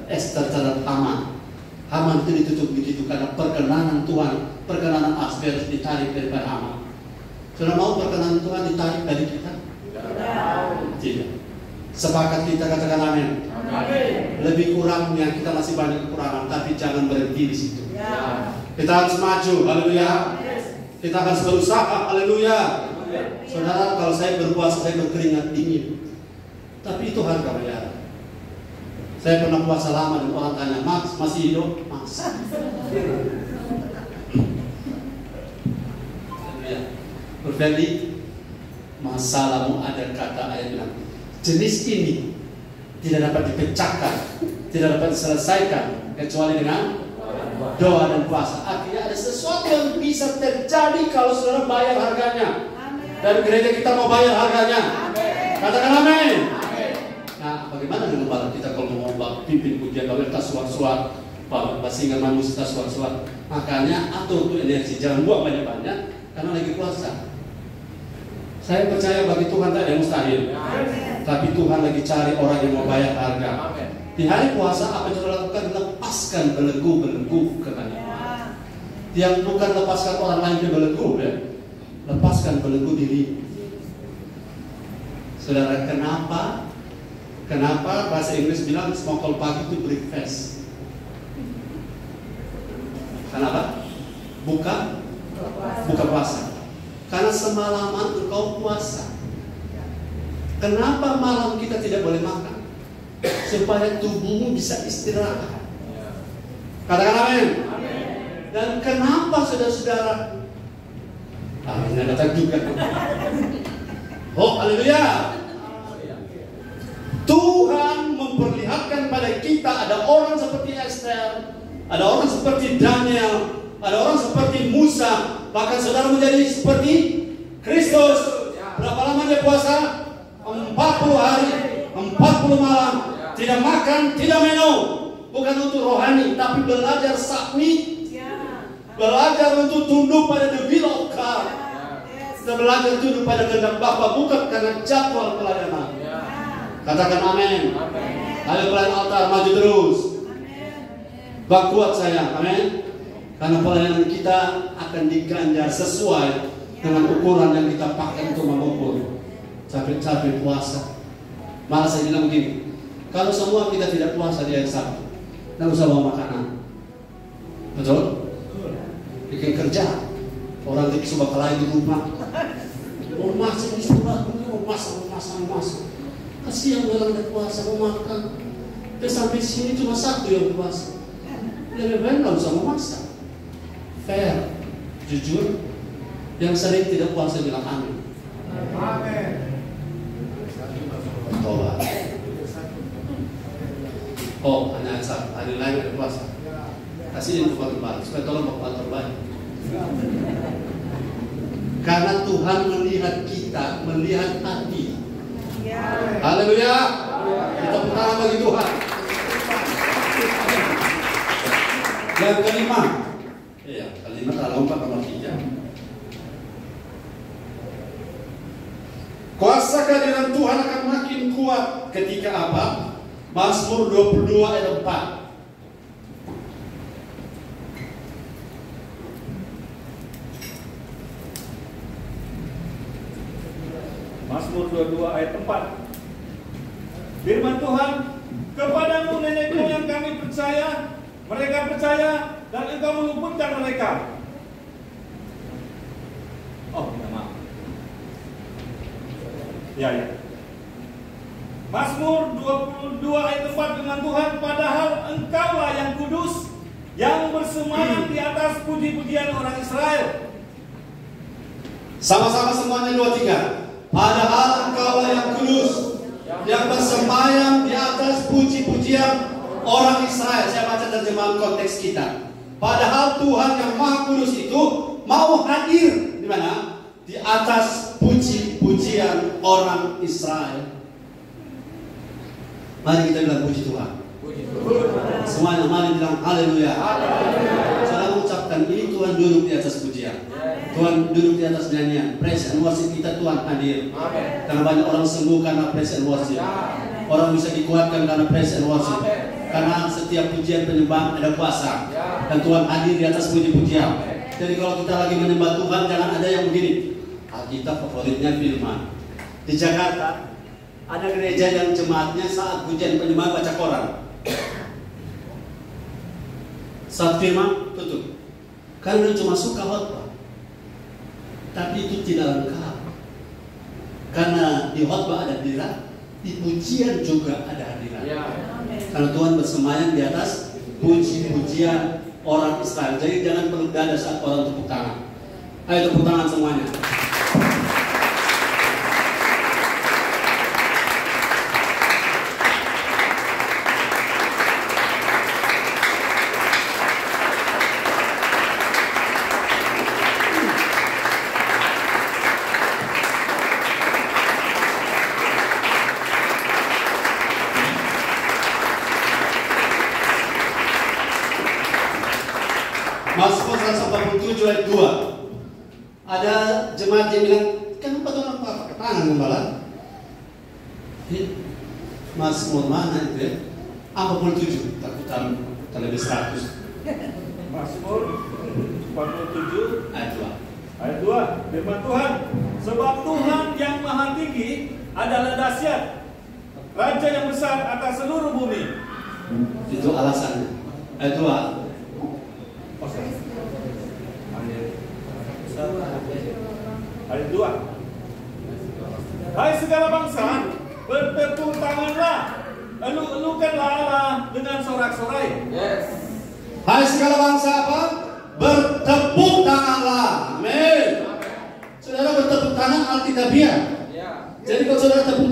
Esther terhadap Haman. Haman itu ditutup begitu karena perkenanan Tuhan, perkenanan Ahasveros ditarik daripada Haman. Sudah mau perkenanan Tuhan ditarik dari kita? Tidak. Sepakat kita, katakan amin. Lebih kurangnya kita masih banyak kekurangan, tapi jangan berhenti di situ. Kita harus maju, haleluya. Kita harus berusaha, haleluya. Saudara, kalau saya berpuasa, saya berkeringat dingin, tapi itu harga bayaran. Saya pernah puasa lama dan orang tanya, Max masih hidup? Masa? Berarti masalahmu ada kata ayat bilang jenis ini tidak dapat dipecahkan, tidak dapat diselesaikan kecuali dengan doa dan puasa. Artinya ada sesuatu yang bisa terjadi kalau saudara bayar harganya. Dan gereja kita mau bayar harganya. Katakan amin. Nah, bagaimana dengan barat kita kalau mau pimpin pujian, kalau kita suar-suar, basingan manusia kita suar-suar. Makanya atur tuh energi, jangan buang banyak-banyak karena lagi puasa. Saya percaya bagi Tuhan tak ada yang mustahil. Tapi Tuhan lagi cari orang yang mau bayar harga. Di hari puasa apa yang saudara lakukan? Lepaskan belenggu-belenggu kekayaan. Yang bukan lepaskan orang lain ke belenggu, ya. Lepaskan belenggu diri. Saudara, kenapa bahasa Inggris bilang smokol pagi itu breakfast? Kenapa? Buka puasa. Karena semalaman engkau puasa. Kenapa malam kita tidak boleh makan? Supaya tubuhmu bisa istirahat. Katakan amin. Dan kenapa saudara-saudara? Amin, datang juga. Oh, haleluya. Tuhan memperlihatkan pada kita ada orang seperti Esther, ada orang seperti Daniel, ada orang seperti Musa, bahkan saudara menjadi seperti Kristus. Berapa lama dia puasa? 40 hari, 40 malam, tidak makan, tidak minum. Bukan untuk rohani, tapi belajar submit, belajar untuk tunduk pada the will of God. Kita belajar tunduk pada kehendak Bapa, bukan karena jadwal pelayanan. Katakan amin. Ayo pelayan altar maju terus. Bak kuat saya, amin. Karena pelayanan kita akan diganjar sesuai dengan ukuran yang kita pakai untuk mengukur. Capek-capek puasa. Malah saya bilang begini, kalau semua kita tidak puasa di hari Sabtu, tidak usah bawa makanan. Betul? Bikin kerja. Orang di Subakalain di rumah, mau masak di sekolah, mau masak. Kasihan orang yang puasa mau makan. Tapi sampai sini cuma satu yang puasa. Lebih baik nggak usah memasak. Fair, jujur. Yang sering tidak puasa bilang amin. Amin. Tobat. Oh, hanya satu hari lain ada puasa. Kasih info terbaik supaya tolong bapak terbaik. Karena Tuhan melihat kita, melihat hati. Haleluya. Kita pertama bagi Tuhan. Yang kelima, kelima telah lompat nomor 3. Kuasa kehadiran Tuhan akan makin kuat ketika apa? Mazmur 22 ayat 4. Mazmur 22 ayat 4. Firman Tuhan, kepadamu nenek moyang kami percaya, mereka percaya dan engkau meluputkan mereka. Oh, minta maaf. Ya. Mazmur 22 ayat 4, firman Tuhan, padahal engkaulah yang kudus, yang bersemayam di atas puji-pujian orang Israel. Sama-sama semuanya 2-3. Padahal engkaulah yang kudus, yang bersemayam di atas puji-pujian orang Israel. Saya baca terjemahan konteks kita. Padahal Tuhan yang Maha Kudus itu mau hadir di mana? Di atas puji-pujian orang Israel. Mari kita bilang puji Tuhan. Semuanya mari bilang haleluya. Saya mengucapkan ini Tuhan duduk di atas pujian. Tuhan duduk di atas nyanyian. Praise and worship kita Tuhan hadir. Karena banyak orang sembuh karena praise and worship. Orang bisa dikuatkan karena praise and worship. Karena setiap pujian penyembahan ada kuasa. Dan Tuhan hadir di atas puji-pujian. Jadi kalau kita lagi menyembah Tuhan, jangan ada yang begini. Alkitab favoritnya firman. Di Jakarta ada gereja yang jemaatnya saat pujian penyembahan baca koran. Saat firman tutup. Karena cuma suka khotbah. Tapi itu tidak lengkap. Karena di khotbah ada hadirat, di pujian juga ada hadirat. Karena Tuhan bersemayam di atas puji-pujian orang Israel. Jadi jangan peluk dada saat orang tepuk tangan. Ayo tepuk tangan semuanya. Mazmur 147 ayat 2. Ada jemaat yang bilang, kenapa Tuhan pakai tangan gembala? Mazmur mana itu ya? 47, takutan terlebih 100. Mazmur 47 Ayat 2. ayat 2. Firman Tuhan, sebab Tuhan yang maha tinggi adalah dahsyat, Raja yang besar atas seluruh bumi. Itu alasannya. Ayat 2. Ayat 2. Hai segala bangsa, bertepuk tanganlah, elu-elukanlah Allah dengan sorak-sorai. Hai segala bangsa apa? Bertepuk tanganlah. Amin. Saudara bertepuk tangan Alkitabiah. Jadi kalau saudara tepuk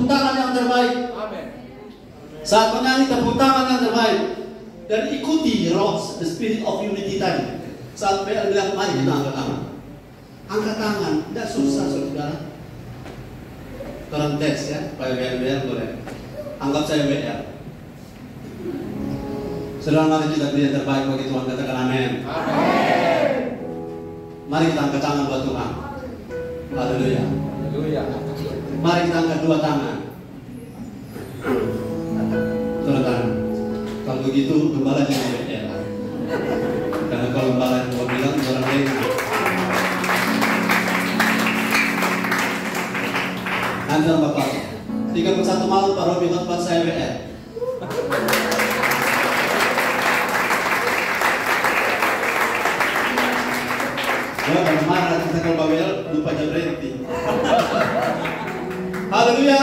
tangan yang terbaik. Saat menyanyi tepuk tangan yang terbaik. Dan ikuti roh, the spirit of unity tadi. Saat PL bilang mari kita angkat tangan. Angkat tangan, tidak susah saudara. Tolong tes ya, Pak WL boleh. Anggap saya WL. Saudara mari kita beri yang terbaik bagi Tuhan, katakan amin. Amin. Mari kita angkat tangan buat Tuhan. Haleluya. Mari kita angkat dua tangan. Turun tangan. Kalau begitu gembala jangan WL. Karena kalau gembala yang gua bilang orang lain. Nanti Bapak 31 malam Pak Robi khotbah saya WL. Ya, kalau marah kita kalau WL lupa jam berhenti. Haleluya.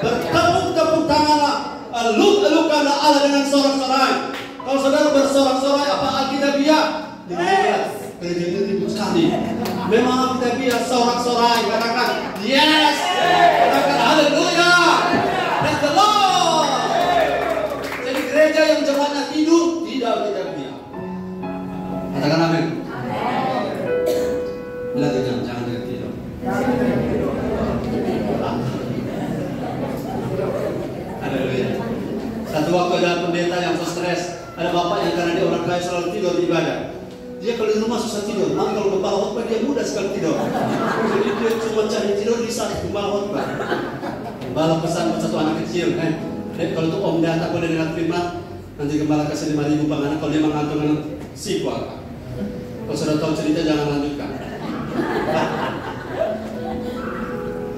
Bertepuk tanganlah, eluk-elukanlah Allah dengan sorak-sorai. Kalau saudara bersorak-sorai apa Alkitabiah? Gereja itu ribut sekali. Memang Alkitabiah sorak-sorai. Katakan yes. Katakan haleluya. Praise the Lord. Jadi gereja yang jemaatnya tidur tidak Alkitabiah. Katakan amin. Bila jangan tidur. Haleluya. Satu waktu ada pendeta yang stres. Ada bapak yang karena dia orang kaya selalu tidur di ibadah. Dia kalau di rumah susah tidur, maka kalau gembala khotbah dia mudah sekali tidur. Jadi dia cuma cari tidur di saat gembala khotbah. Gembala pesan buat satu anak kecil, kalau itu om datang boleh dengar firman, nanti gembala kasih 5.000 bang anak. Kalau dia mengantuk dengan sikuat. Kalau sudah tahu cerita jangan lanjutkan.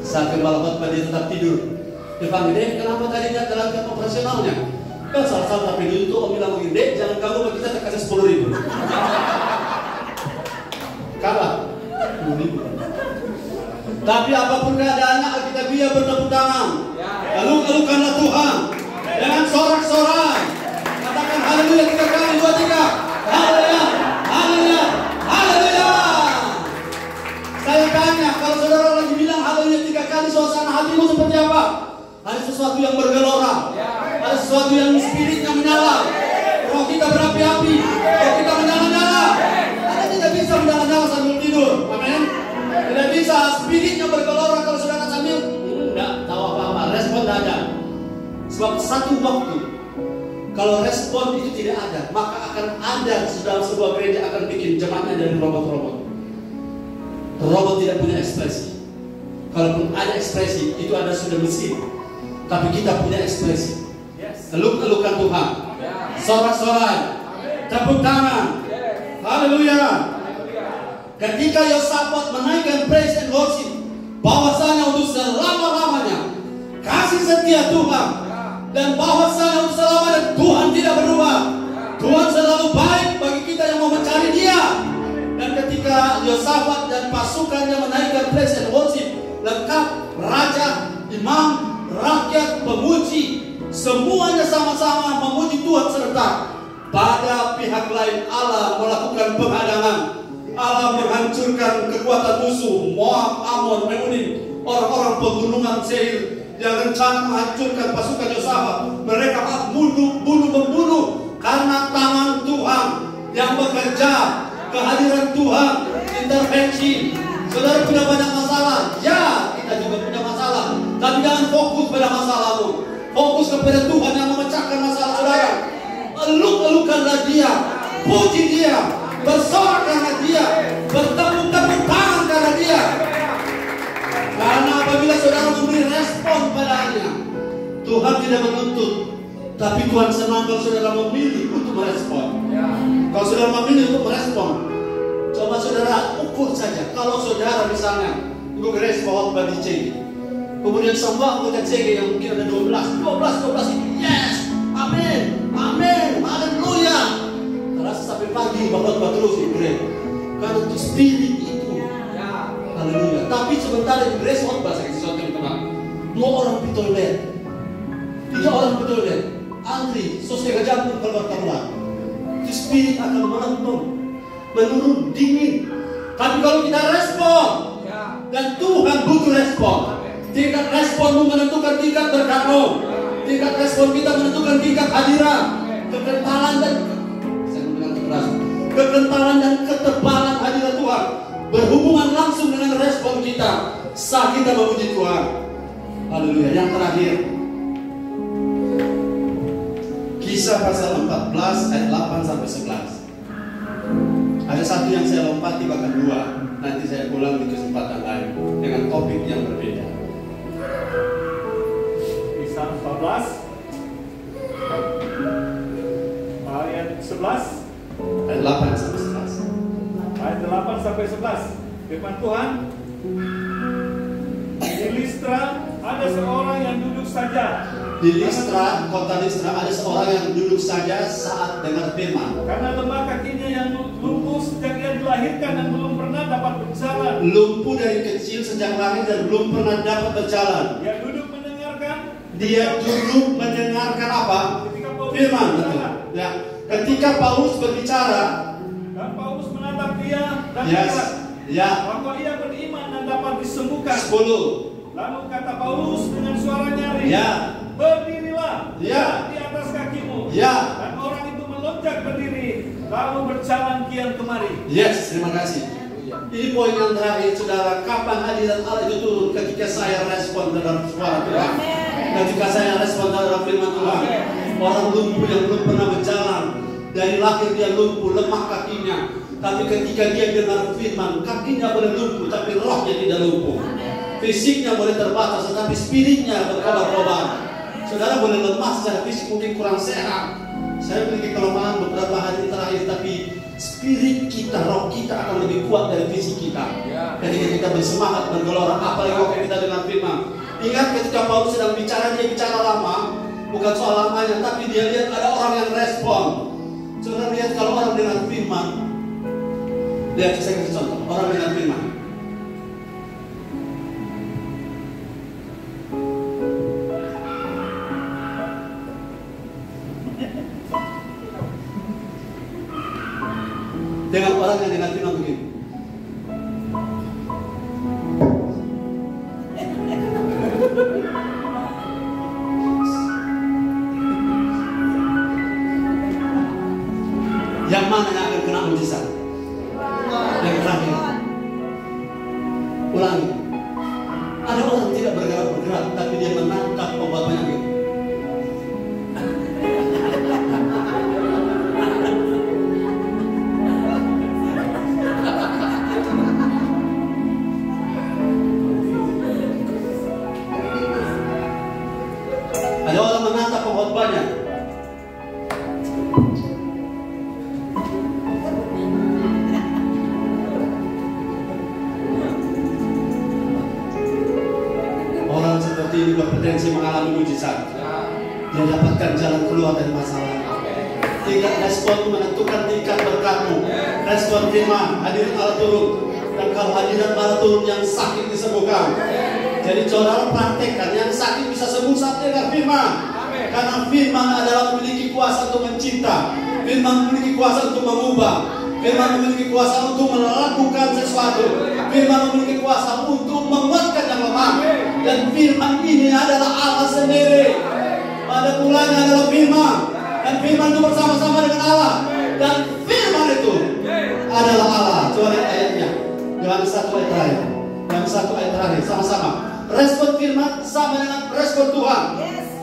Saat gembala khotbah dia tetap tidur. Dia panggil, Dek, kenapa tadi dia jalankan operasionalnya? Kan salah-salah tapi dulu tuh om bilang begini, Dek, jangan kamu bagi kita kasih 10.000. Kalah 10.000. Tapi apapun keadaannya Alkitabiah bertepuk tangan. Eluk-elukanlah Tuhan dengan sorak-sorai. Katakan haleluya 3 kali, 2, 3. Haleluya, haleluya, haleluya. Saya tanya, kalau saudara lagi bilang haleluya 3 kali, suasana hatimu seperti apa? Ada sesuatu yang bergelora, ada sesuatu yang spiritnya menyala. Roh kita berapi-api, roh kita menyala-nyala. Anda tidak bisa menyala-nyala sambil tidur, amin. Tidak bisa, spiritnya bergelora kalau saudara sambil tidak tahu apa-apa, respon tidak ada. Sebab satu waktu, kalau respon itu tidak ada, maka akan ada dalam sebuah gereja akan bikin jemaatnya dari robot-robot. Robot tidak punya ekspresi. Kalaupun ada ekspresi, itu ada sudah mesin. Tapi kita punya ekspresi. Eluk-elukan Tuhan. Sorak-sorai. Tepuk tangan. Haleluya. Ketika Yosafat menaikkan praise and worship, bahwasanya untuk selama-lamanya kasih setia Tuhan, dan bahwasanya untuk selamanya Tuhan tidak berubah. Tuhan selalu baik bagi kita yang mau mencari Dia. Dan ketika Yosafat dan pasukannya menaikkan praise and worship, lengkap raja, imam, rakyat, pemuji, semuanya sama-sama memuji Tuhan, serta pada pihak lain Allah melakukan penghadangan. Allah menghancurkan kekuatan musuh, Moab, Amon, Meuni, orang-orang pegunungan Seir yang rencana menghancurkan pasukan Yosafat. Mereka membunuh karena tangan Tuhan yang bekerja, kehadiran Tuhan, intervensi. Saudara punya banyak masalah, ya kita juga punya masalah, tapi jangan fokus pada masalahmu, fokus kepada Tuhan yang memecahkan masalah saudara. Eluk-elukanlah Dia, puji Dia, bersorak karena Dia, bertepuk tangan karena Dia. Karena apabila saudara memberi respon padanya, Tuhan tidak menuntut, tapi Tuhan senang kalau saudara memilih untuk merespon. Kalau saudara memilih untuk merespon, coba saudara ukur saja. Kalau saudara misalnya untuk respon bagi CG, kemudian semua anggota CG yang mungkin ada 12 itu, yes, amin, amin, haleluya. Terasa sampai pagi bapak terus di gereja, karena itu spirit itu, haleluya. Tapi sebentar di respon bahasa sesuatu yang tenang. 2 orang di toilet, 3 orang di toilet, antri, sosial jantung keluar. Itu spirit akan melempem, menurun, dingin. Tapi kalau kita respon, dan Tuhan butuh respon. Tingkat responmu menentukan tingkat berkatmu. Tingkat respon kita menentukan tingkat hadiran, kekentalan dan ketebalan hadirat Tuhan berhubungan langsung dengan respon kita saat kita memuji Tuhan. Haleluya. Yang terakhir, Kisah pasal 14 ayat 8 sampai 11. Ada satu yang saya lompati, bahkan 2. Nanti saya pulang di kesempatan lain dengan topik yang berbeda. Kisah 14 ayat 11, Ayat 8 sampai 11. ayat 8 sampai 11. Firman Tuhan, di Listra ada seorang yang duduk saja. Di Listra, kota Listra, ada seorang yang duduk saja saat dengar firman. Karena lemah kakinya yang lumpuh sejak ia dilahirkan dan belum pernah dapat berjalan. Lumpuh dari kecil sejak lahir dan belum pernah dapat berjalan. Dia duduk mendengarkan. Dia duduk mendengarkan apa? Firman. Ya. Ketika Paulus berbicara, Dan Paulus menatap dia dan yes, ya. bahwa ia beriman dan dapat disembuhkan. 10. Lalu kata Paulus dengan suara nyaring, Ya. berdirilah Ya. di atas kakimu. Ya. Dan orang itu melonjak berdiri, lalu berjalan kian kemari. Yes, terima kasih. Ini poin yang terakhir, saudara. Kapan hadirat Allah itu turun? Ketika saya respon terhadap suara Tuhan. Ketika saya respon terhadap firman Tuhan. Orang lumpuh yang belum pernah berjalan, dari lahir dia lumpuh, lemah kakinya. Tapi ketika dia dengar firman, kakinya boleh lumpuh, tapi rohnya tidak lumpuh. Fisiknya boleh terbatas, tetapi spiritnya berkobar-kobar. Saudara boleh lemah secara fisik, mungkin kurang sehat. Saya memiliki kelemahan beberapa hari terakhir, tapi spirit kita, roh kita akan lebih kuat dari fisik kita. Ketika kita bersemangat, bergelora, apalagi waktu kita dengar firman. Ingat ketika Paulus sedang bicara, dia bicara lama, bukan soal lamanya, tapi dia lihat ada orang yang respon. Saudara lihat kalau orang dengar firman, lihat saya kasih contoh, orang dengar firman. Dengan orang yang dengar firman begini. Yang mana yang akan kena mujizat? Yang terakhir. Ulangi. Ada orang tidak bergerak, tapi dia menangkap obatnya gitu. Ada orang menangkap obatnya. Orang seperti ini berpotensi mengalami mujizat. Dia dapatkan jalan keluar dari masalah. Tingkat respon menentukan tingkat berkatmu. Respon terima, hadirat Allah turun. Dan kalau hadirat Allah turun, yang sakit disembuhkan. Jadi saudara praktekkan, yang sakit bisa sembuh saat dengar firman. Karena firman adalah memiliki kuasa untuk mencipta. Firman memiliki kuasa untuk mengubah. Firman memiliki kuasa untuk melakukan sesuatu. Firman memiliki kuasa untuk menguatkan yang lemah. Dan firman ini adalah Allah sendiri. Pada mulanya adalah firman. Dan firman itu bersama-sama dengan Allah. Dan firman itu adalah Allah. Coba lihat ayatnya. Yohanes 1 ayat terakhir. Yohanes 1 ayat terakhir. Sama-sama. Respon firman sama dengan respon Tuhan.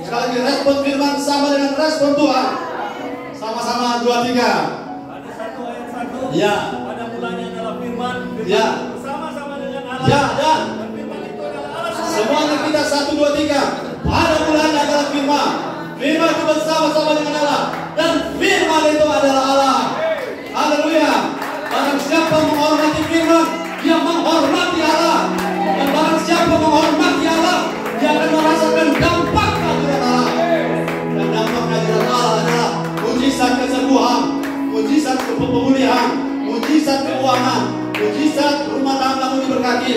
Sekali lagi, respon firman sama dengan respon Tuhan. Sama-sama 2, 3. Ada 1 ayat 1. Ya. Pada mulanya adalah firman. Ya. Bersama-sama dengan Allah. Ya, dan firman itu adalah Allah sendiri. semuanya kita 1, 2, 3. Pada mulanya adalah firman. Firman itu bersama-sama dengan Allah. Dan firman itu adalah Allah. Haleluya. Barang siapa menghormati firman, dia menghormati Allah. Dan barang siapa menghormati Allah, dia akan merasakan dampak kehadiran Allah. Dan dampak kehadiran Allah adalah mujizat kesembuhan, mujizat pemulihan, mujizat keuangan, mujizat rumah tangga diberkati.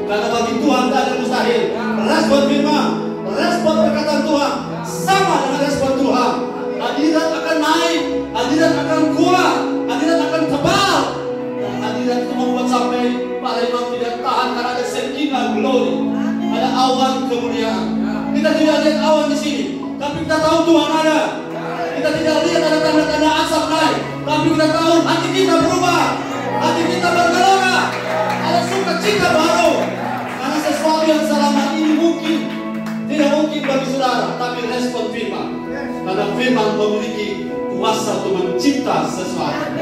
Karena bagi Tuhan tak ada mustahil. Respon firman, respon perkataan Tuhan sama dengan respon Tuhan. Hadirat akan naik, hadirat akan kuat, hadirat akan tebal. Hadirat itu membuat sampai Pak Imam tidak tahan karena ada shekinah glory, ada awan kemuliaan. Kita tidak lihat awan di sini, tapi kita tahu Tuhan ada. Kita tidak lihat ada tanda-tanda asap naik, tapi kita tahu hati kita berubah, hati kita bergelora, ada sukacita baru. Karena sesuatu yang selama ini mungkin tidak mungkin bagi saudara, tapi respon firman. Karena firman memiliki kuasa untuk mencipta sesuatu.